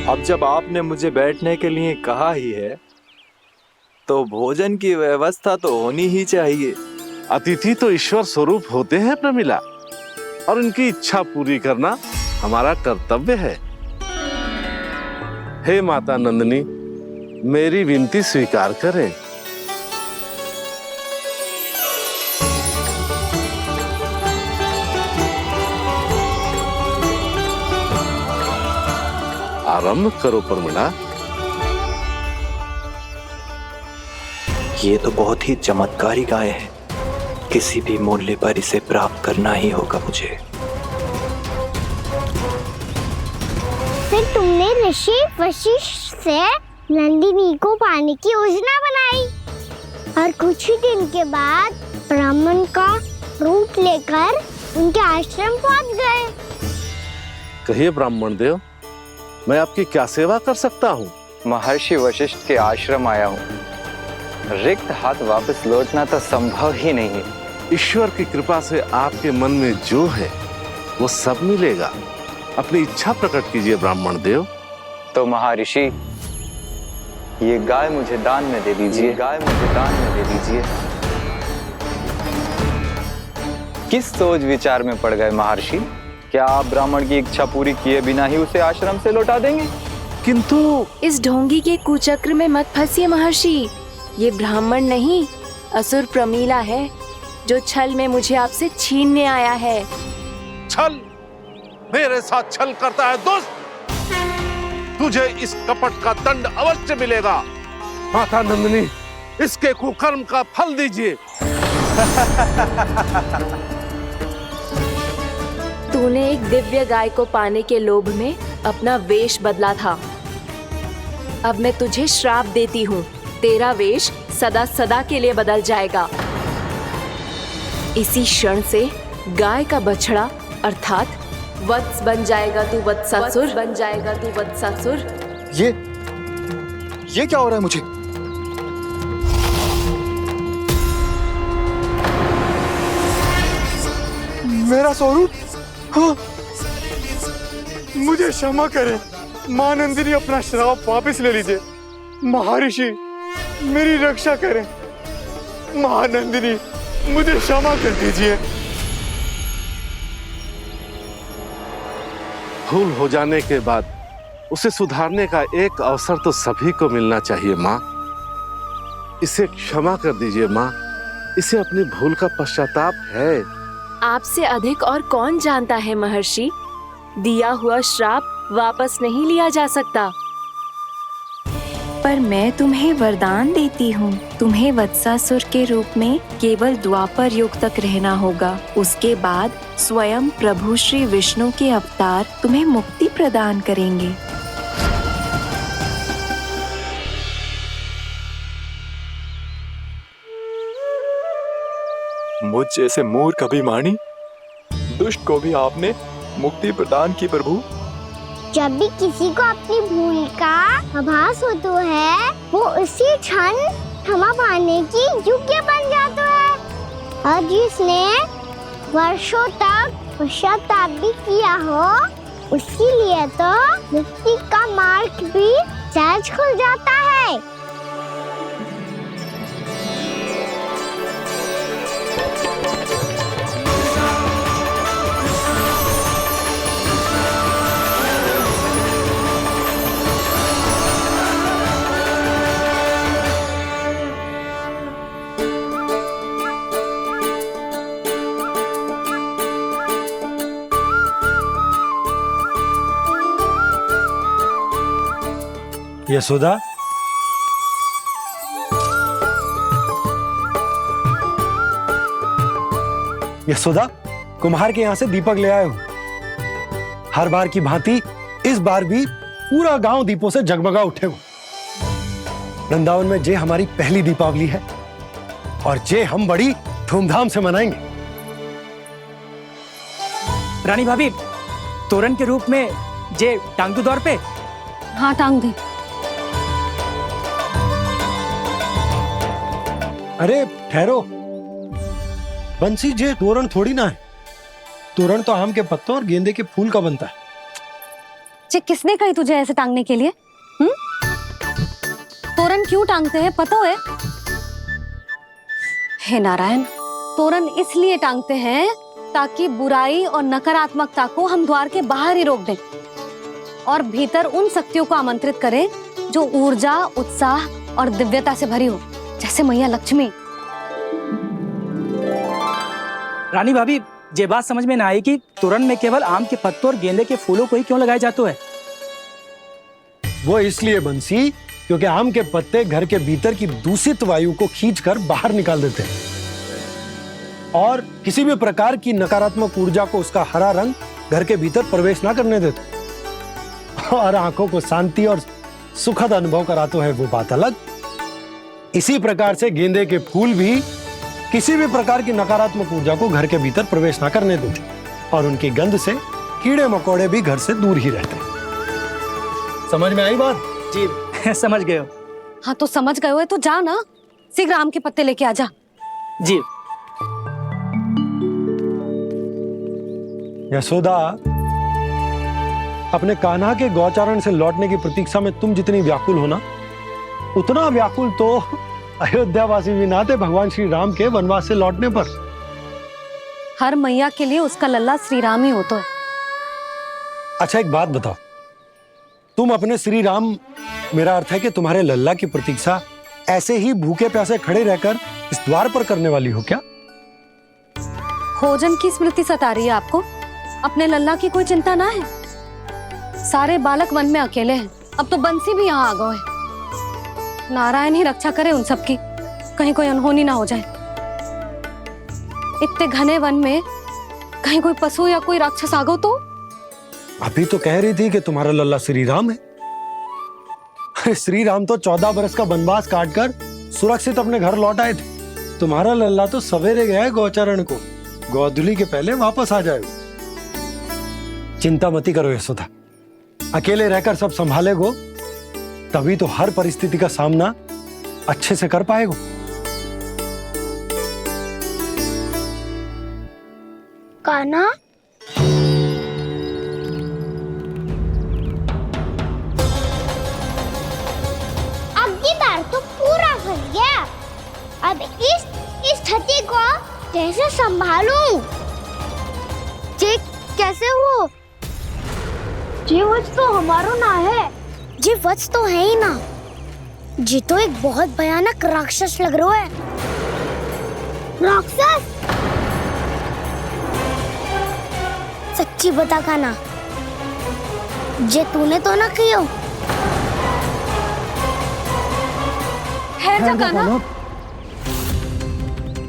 अब जब आपने मुझे बैठने के लिए कहा ही है, तो भोजन की व्यवस्था तो होनी ही चाहिए। अतिथि तो ईश्वर स्वरूप होते हैं प्रमिला, और उनकी इच्छा पूरी करना हमारा कर्तव्य है। हे माता नंदिनी, मेरी विनती स्वीकार करें। आरंभ करो प्रमिला। ये तो बहुत ही चमत्कारी गाय है, किसी भी मूल्य पर इसे प्राप्त करना ही होगा मुझे। फिर तुमने ऋषि वशिष्ठ से नंदिनी को पाने की योजना बनाई और कुछ ही दिन के बाद ब्राह्मण का रूप लेकर उनके आश्रम पहुंच गए। कहिए ब्राह्मण देव, मैं आपकी क्या सेवा कर सकता हूँ? महर्षि वशिष्ठ के आश्रम आया हूँ। रिक्त हाथ वापस लौटना तो संभव ही नहीं है। ईश्वर की कृपा से आपके मन में जो है वो सब मिलेगा। अपनी इच्छा प्रकट कीजिए ब्राह्मण देव। तो महर्षि, ये गाय मुझे दान में दे दीजिए। गाय मुझे दान में दे दीजिए। किस सोच विचार में पड़ गए महर्षि? क्या आप ब्राह्मण की इच्छा पूरी किए बिना ही उसे आश्रम से लौटा देंगे? किंतु इस ढोंगी के कुचक्र में मत फंसिए महर्षि। ये ब्राह्मण नहीं, असुर प्रमीला है, जो छल में मुझे आपसे छीनने आया है। छल? मेरे साथ छल करता है दुष्ट? तुझे इस कपट का दंड अवश्य मिलेगा। माता नंदिनी, इसके कुकर्म का फल दीजिए। तूने एक दिव्य गाय को पाने के लोभ में अपना वेश बदला था। अब मैं तुझे श्राप देती हूँ, तेरा वेश सदा सदा के लिए बदल जाएगा। इसी क्षण से गाय का बछड़ा अर्थात वत्स बन जाएगा तू वत्सासुर, बन जाएगा तू वत्सासुर। ये क्या हो रहा है मुझे? मेरा स्वरूप? हाँ। मुझे क्षमा करें मां नंदिनी, अपना श्राप वापस ले लीजिए। महर्षि, मेरी रक्षा करें। मां नंदिनी, मुझे क्षमा कर दीजिए। भूल हो जाने के बाद उसे सुधारने का एक अवसर तो सभी को मिलना चाहिए माँ। इसे क्षमा कर दीजिए माँ, इसे अपनी भूल का पश्चाताप है। आपसे अधिक और कौन जानता है महर्षि, दिया हुआ श्राप वापस नहीं लिया जा सकता। पर मैं तुम्हें वरदान देती हूँ, तुम्हें वत्सासुर के रूप में केवल द्वापर युग तक रहना होगा। उसके बाद स्वयं प्रभु श्री विष्णु के अवतार तुम्हें मुक्ति प्रदान करेंगे। मुझ जैसे मूर्ख अभिमानी दुष्ट को भी आपने मुक्ति प्रदान की प्रभु। जब भी किसी को अपनी भूल का आभास होता है, वो उसी क्षण क्षमा पाने की योग्य बन जाता है। और जिसने वर्षों तक पश्चाताप भी किया हो, उसके लिए तो मुक्ति का मार्ग भी सहज खुल जाता है। यशोदा, यशोदा, कुम्हार के यहां से दीपक ले आए हूं। हर बार की भांति इस बार भी पूरा गांव दीपों से जगमगा उठे हो। वृंदावन में जे हमारी पहली दीपावली है और जे हम बड़ी धूमधाम से मनाएंगे। रानी भाभी, तोरण के रूप में जे टांग दो द्वार पे। हाँ, टांग दे। अरे ठहरो, बंसी, जे तोरण थोड़ी ना है। तोरण तो आम के पत्तों और गेंदे के फूल का बनता है। जे किसने कही तुझे ऐसे टांगने के लिए? तोरण क्यों टांगते हैं पता है? हे नारायण, तोरण इसलिए टांगते हैं ताकि बुराई और नकारात्मकता को हम द्वार के बाहर ही रोक दें और भीतर उन शक्तियों को आमंत्रित करें जो ऊर्जा, उत्साह और दिव्यता से भरी हो, जैसे मैया लक्ष्मी। रानी भाभी, ये बात समझ में ना आई कि तोरण में केवल आम के पत्तों और गेंदे के फूलों को ही क्यों लगाए जाते हैं? वो इसलिए बंसी, क्योंकि आम के पत्ते घर के भीतर की दूषित वायु को खींचकर बाहर निकाल देते हैं और किसी भी प्रकार की नकारात्मक ऊर्जा को उसका हरा रंग घर के भीतर प्रवेश ना करने देते और आंखों को शांति और सुखद अनुभव कराते हैं, वो बात अलग। इसी प्रकार से गेंदे के फूल भी किसी भी प्रकार की नकारात्मक ऊर्जा को घर के भीतर प्रवेश ना करने देते और उनकी गंध से कीड़े मकोड़े भी घर से दूर ही रहते हैं। समझ में आई बात? जी समझ गए हो। हाँ, तो समझ गए हो तो जा ना, शीघ्र आम के पत्ते लेके आ जा। जी। यशोदा, अपने कान्हा के गौचारण से लौटने की प्रतीक्षा में तुम जितनी व्याकुल हो ना, उतना व्याकुल तो अयोध्यावासी भी ना थे भगवान श्री राम के वनवास से लौटने पर। हर मैया के लिए उसका लल्ला श्री राम ही होता है। अच्छा, एक बात बताओ, तुम अपने श्री राम, मेरा अर्थ है कि तुम्हारे लल्ला की प्रतीक्षा ऐसे ही भूखे प्यासे खड़े रहकर इस द्वार पर करने वाली हो क्या? भोजन की स्मृति सता रही है आपको? अपने लल्ला की कोई चिंता ना है। सारे बालक वन में अकेले हैं, अब तो बंसी भी यहाँ आ गए हैं। नारायण ही रक्षा करे उन सबकी, कहीं कोई अनहोनी ना हो जाए। इतने घने वन में कहीं कोई पशु या कोई राक्षस आ गो तो? अभी तो कह रही थी कि तुम्हारा लल्ला श्री राम है। श्री राम तो 14 बरस का वनवास काटकर सुरक्षित अपने घर लौट आए थे। तुम्हारा लल्ला तो सवेरे गया है गौचरण को, गोधूली के पहले वापस आ जाएगा। चिंता मती करो यशोदा, अकेले रहकर सब संभालेगो तभी तो हर परिस्थिति का सामना अच्छे से कर पाएगो। कान्हा, अब की बार तो पूरा फंस गया। अब इस स्थिति को कैसे संभालूं? ये कैसे हो? ये वच तो हमारो ना है। ये वच तो है ही ना। ये तो एक बहुत भयानक राक्षस लग रहा है। राक्षस? सच्ची बता कान्हा, ये तूने तो ना किया? ठहर जा कान्हा,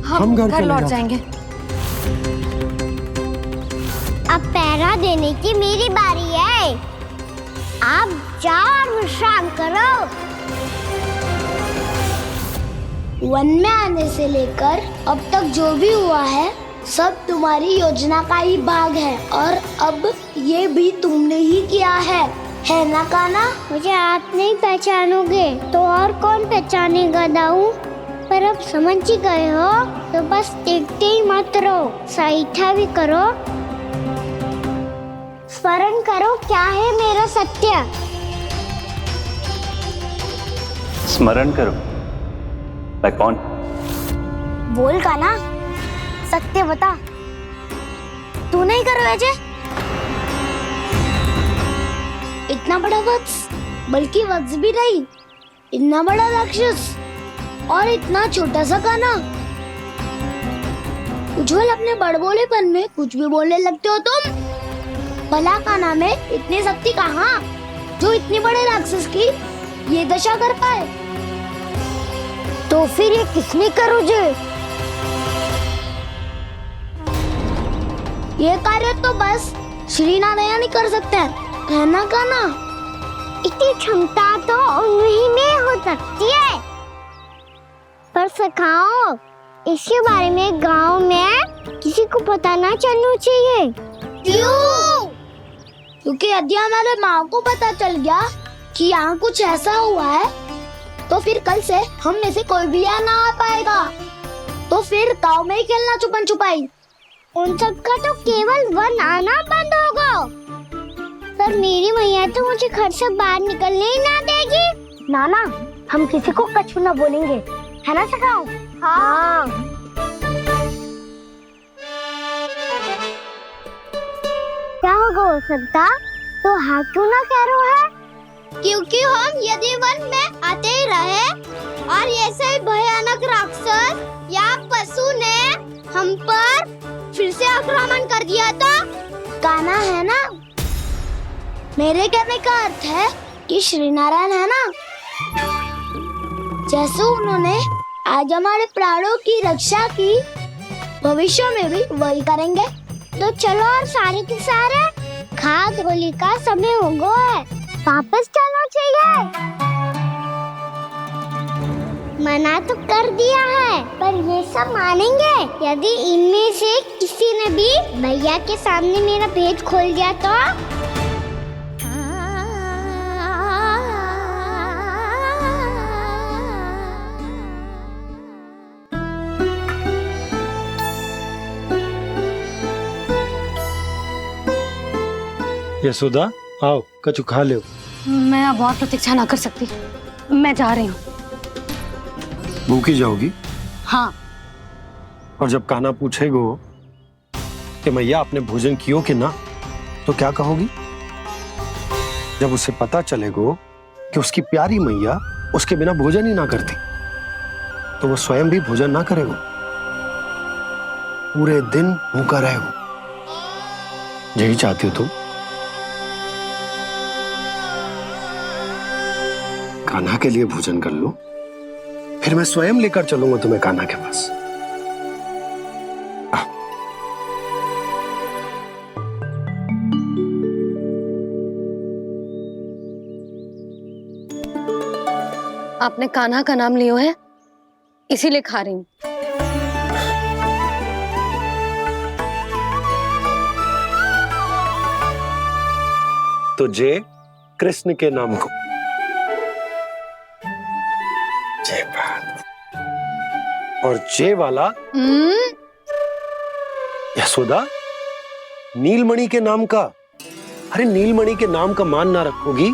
हम घर लौट जाएंगे। अब पहरा देने की मेरी बारी है। आप जाओ और विश्राम करो। वन में आने से लेकर अब तक जो भी हुआ है सब तुम्हारी योजना का ही भाग है और अब ये भी तुमने ही किया है। है ना काना? मुझे आप नहीं पहचानोगे तो और कौन पहचानेगा दाऊ? पर अब समझ ही गए हो तो बस देखते ही मत रहो, साइठा भी करो, स्मरण करो क्या है मेरा सत्य। स्मरण करो? मैं कौन? बोल काना, सत्य बता। तू नहीं करो अजय? इतना बड़ा वत्स, बल्कि वत्स भी नहीं, इतना बड़ा राक्षस और इतना छोटा सा काना। उज्जवल अपने बड़बोलेपन में कुछ भी बोलने लगते हो तुम। भला काना में इतनी शक्ति कहाँ जो इतने बड़े राक्षस की ये दशा कर पाए? तो फिर ये किसने करो जे? ये कार्य तो बस श्री नारायण ही कर सकते हैं, है ना काना? इतनी क्षमता तो उन्हीं में हो सकती है, पर सखाओ इसके बारे में गांव में किसी को पता ना चलना चाहिए। क्यों? क्योंकि यदि हमारे माँ को पता चल गया कि यहाँ कुछ ऐसा हुआ है तो फिर कल से हम में से कोई भी यहाँ ना आ पाएगा। तो फिर गांव में ही खेलना छुपन छुपाई। उन सब का तो केवल वन आना बंद होगा, पर मेरी मैया तो मुझे घर से बाहर निकलने ही ना देगी। नाना, हम किसी को कछु ना बोलेंगे, है ना सखाओ? हाँ। क्या होगा हो सकता? तो हाँ क्यों ना कह रहा है? क्योंकि हम यदि वन में आते ही रहे और ऐसे भयानक राक्षस या पशु ने हम पर फिर से आक्रमण कर दिया तो काना, है ना? मेरे कहने का अर्थ है कि श्री नारायण है ना, जैसे उन्होंने आज हमारे प्राणों की रक्षा की, भविष्य में भी वही करेंगे। तो चलो और सारे के सारे खाद होली का समय हो गया है, वापस चलना चाहिए। मना तो कर दिया है, पर ये सब मानेंगे यदि इनमें से किसी ने भी भैया के सामने मेरा पेट खोल दिया तो? यशोदा, आओ कछु खा लो। मैं अब और प्रतीक्षा ना कर सकती, मैं जा रही हूँ। भूखी जाओगी? हाँ। और जब कान्हा पूछेगो कि मैया आपने भोजन कियो कि ना, तो क्या कहोगी? जब उसे पता चलेगो कि उसकी प्यारी मैया उसके बिना भोजन ही ना करती, तो वो स्वयं भी भोजन ना करेगो, पूरे दिन भूखा रहेगो। यही चाहती हो तुम? कान्हा के लिए भोजन कर लो, फिर मैं स्वयं लेकर चलूंगा तुम्हें कान्हा के पास। आपने कान्हा का नाम लियो है, इसीलिए खा रही हूँ। तो जय कृष्ण के नाम को। जय बात। और जय वाला यशोदा, नीलमणि के नाम का। अरे नीलमणि के नाम का मान ना रखोगी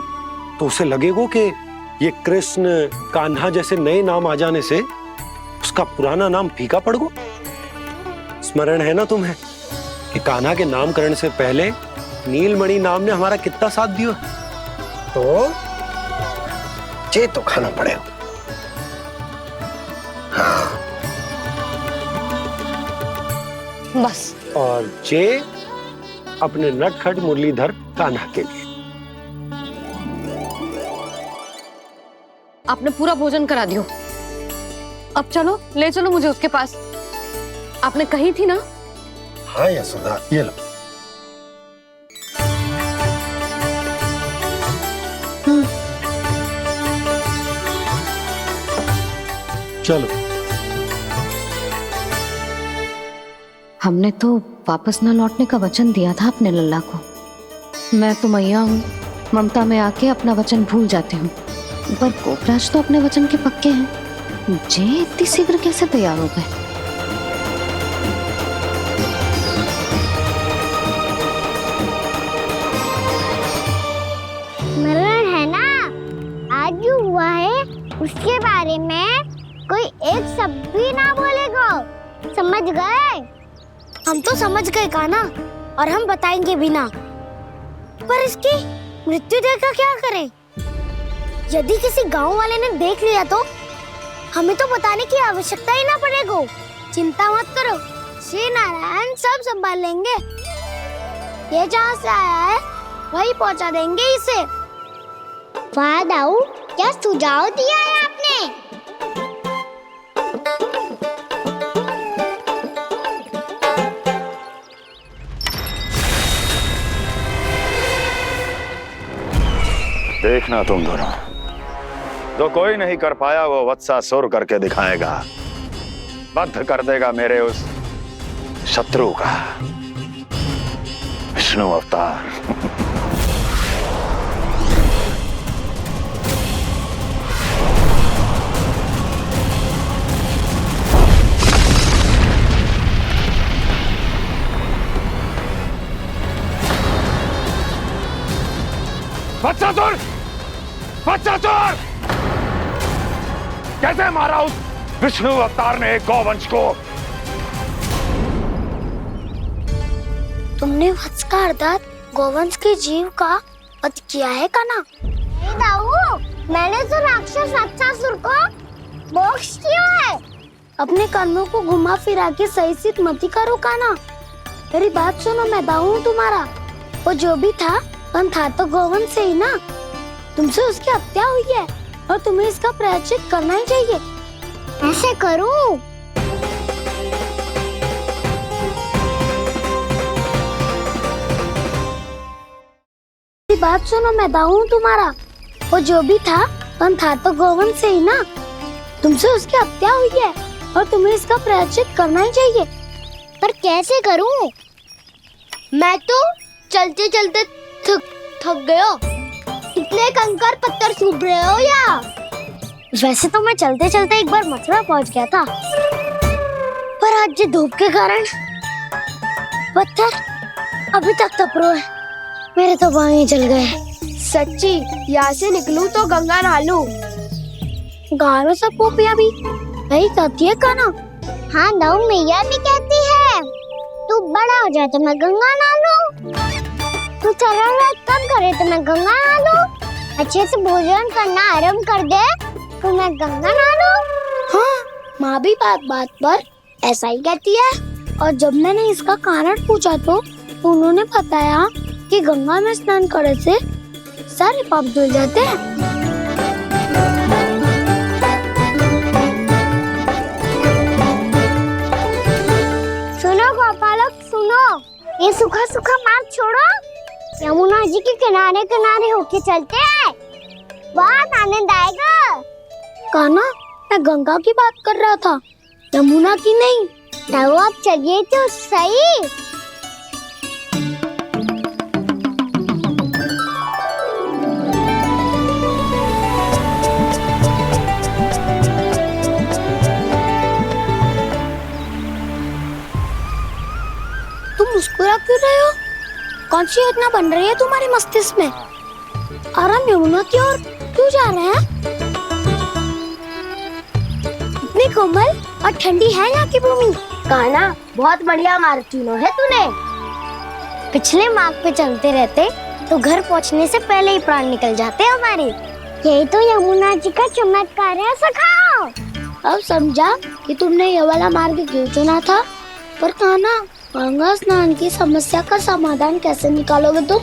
तो उसे लगेगा कि ये कृष्ण कान्हा जैसे नए नाम आ जाने से उसका पुराना नाम फीका पड़ गो। स्मरण है ना तुम्हें कि कान्हा के नामकरण से पहले नीलमणि नाम ने हमारा कितना साथ दिया? तो चे तो खाना पड़ेगा। हाँ। बस। और चे अपने नटखट मुरलीधर कान्हा के लिए। आपने पूरा भोजन करा दियो, अब चलो, ले चलो मुझे उसके पास। आपने कही थी ना? हाँ यशोदा, ये लो। चलो। हमने तो वापस न लौटने का वचन दिया था अपने लल्ला को। मैं तो मैया हूँ, ममता में आके अपना वचन भूल जाती हूँ, पर गोपराज तो अपने वचन के पक्के हैं। जे इतनी शीघ्र कैसे तैयार हो गए? मरण है ना, आज जो हुआ है उसके बारे में कोई एक शब्द भी ना बोलेगा, समझ गए? हम तो समझ गए कान्हा, और हम बताएंगे भी ना। पर इसकी मृत्यु देखकर क्या करें? यदि किसी गांव वाले ने देख लिया तो हमें तो बताने की आवश्यकता ही ना पड़ेगा। चिंता मत करो, श्री नारायण सब संभाल लेंगे। ये जहाँ से आया है वही पहुँचा देंगे इसे। वाह दाऊ, क्या सुझाव दिया है आपने? देखना तुम दोनों, जो कोई नहीं कर पाया वो वत्सासुर करके दिखाएगा, बद्ध कर देगा मेरे उस शत्रु का विष्णु अवतार। वत्सासुर! वत्सासुर! कैसे मारा उस विष्णु अवतार ने गौवंश को? तुमने वत्स का अर्थात गौवंश के जीव का वध किया है कान्हा? नहीं दाऊ, मैंने तो राक्षस वत्सासुर को मोक्ष दिया है। अपने कर्मों को घुमा फिरा के सही सिद्ध मत करो कान्हा। मेरी बात सुनो, मैं दाऊ हूँ तुम्हारा। वो जो भी था तो गौवंश से ही ना। तुमसे उसकी हत्या हुई है और तुम्हें इसका प्रायश्चित करना ही चाहिए। ऐसे करूं? बात सुनो, मैं दाऊ हूँ तुम्हारा। वो जो भी था तो गौवंश से ही ना। तुमसे उसकी हत्या हुई है और तुम्हें इसका प्रायश्चित करना ही चाहिए। पर कैसे करूं? मैं तो चलते चलते थक गया। इतने कंकर पत्थर सूख रहे हो या? वैसे तो मैं चलते चलते एक बार मथुरा पहुंच गया था, पर आज धूप के कारण पत्थर अभी तक तप रहे हैं। मेरे तो पाँव ही जल गए। सच्ची, यहाँ से निकलूं तो गंगा नहा लूं। गारों सब पोपिया भी वही कहती है कान्हा। हाँ दाऊ मैया भी कहती है, तू बड़ा हो जाए तो मैं गंगा नहा लूं, तू चरण व्रत कब करे तो मैं गंगा नहा लूं, अच्छे से भोजन करना आरंभ कर दे तो मैं गंगा नहा लूं। हाँ, माँ भी बात बात पर ऐसा ही कहती है। और जब मैंने इसका कारण पूछा तो उन्होंने बताया कि गंगा में स्नान करने से सारे पाप धुल जाते हैं। सुनो गोपालक सुनो, ये सूखा सूखा मार्ग छोड़ो, यमुना जी के किनारे किनारे होके चलते हैं, बहुत आनंद आएगा। कान्हा, मैं गंगा की बात कर रहा था, यमुना की नहीं। तो आप चलिए तो सही। तुम मुस्कुरा क्यों रहे हो? कौन सी योजना बन रही है तुम्हारे मस्तिष्क में? और हम यमुना की ओर क्यों जा रहे हैं? इतनी कोमल और ठंडी है यहाँ की भूमि। कान्हा, बहुत बढ़िया मार्ग चुना है तूने। पिछले मार्ग पे चलते रहते तो घर पहुँचने से पहले ही प्राण निकल जाते हमारे। यही तो यमुना जी का चमत्कार है सखा। अब समझा कि तुमने ये वाला मार्ग क्यों चुना था। पर कान्हा, गंगा स्नान की समस्या का समाधान कैसे निकालोगे तुम?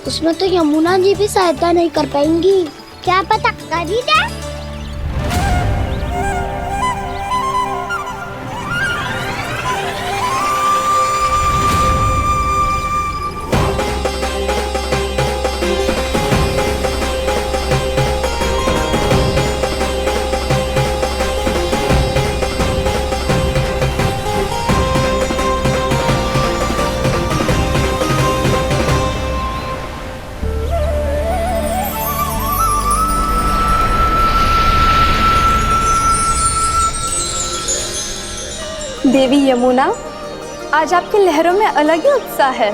उसमें तो यमुना जी भी सहायता नहीं कर पाएंगी। क्या पता कर ही दे। देवी यमुना, आज आपकी लहरों में अलग ही उत्साह है।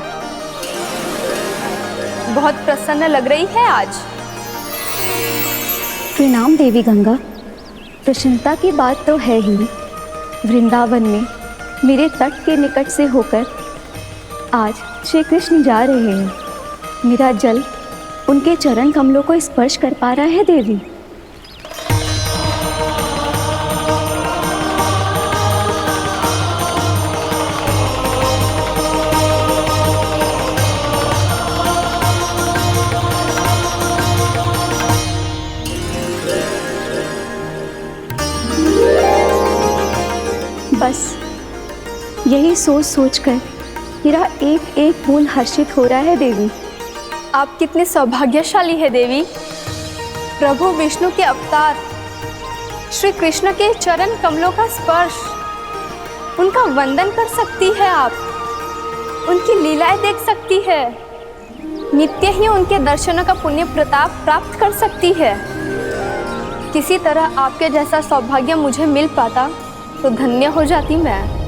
बहुत प्रसन्न लग रही है आज। प्रणाम देवी गंगा। प्रसन्नता की बात तो है ही। वृंदावन में मेरे तट के निकट से होकर आज श्री कृष्ण जा रहे हैं। मेरा जल उनके चरण कमलों को स्पर्श कर पा रहा है देवी। बस यही सोच सोचकर मेरा एक एक मूल हर्षित हो रहा है देवी। आप कितने सौभाग्यशाली है देवी। प्रभु विष्णु के अवतार श्री कृष्ण के चरण कमलों का स्पर्श, उनका वंदन कर सकती है आप, उनकी लीलाएं देख सकती है, नित्य ही उनके दर्शनों का पुण्य प्रताप प्राप्त कर सकती है। किसी तरह आपके जैसा सौभाग्य मुझे मिल पाता तो धन्य हो जाती मैं।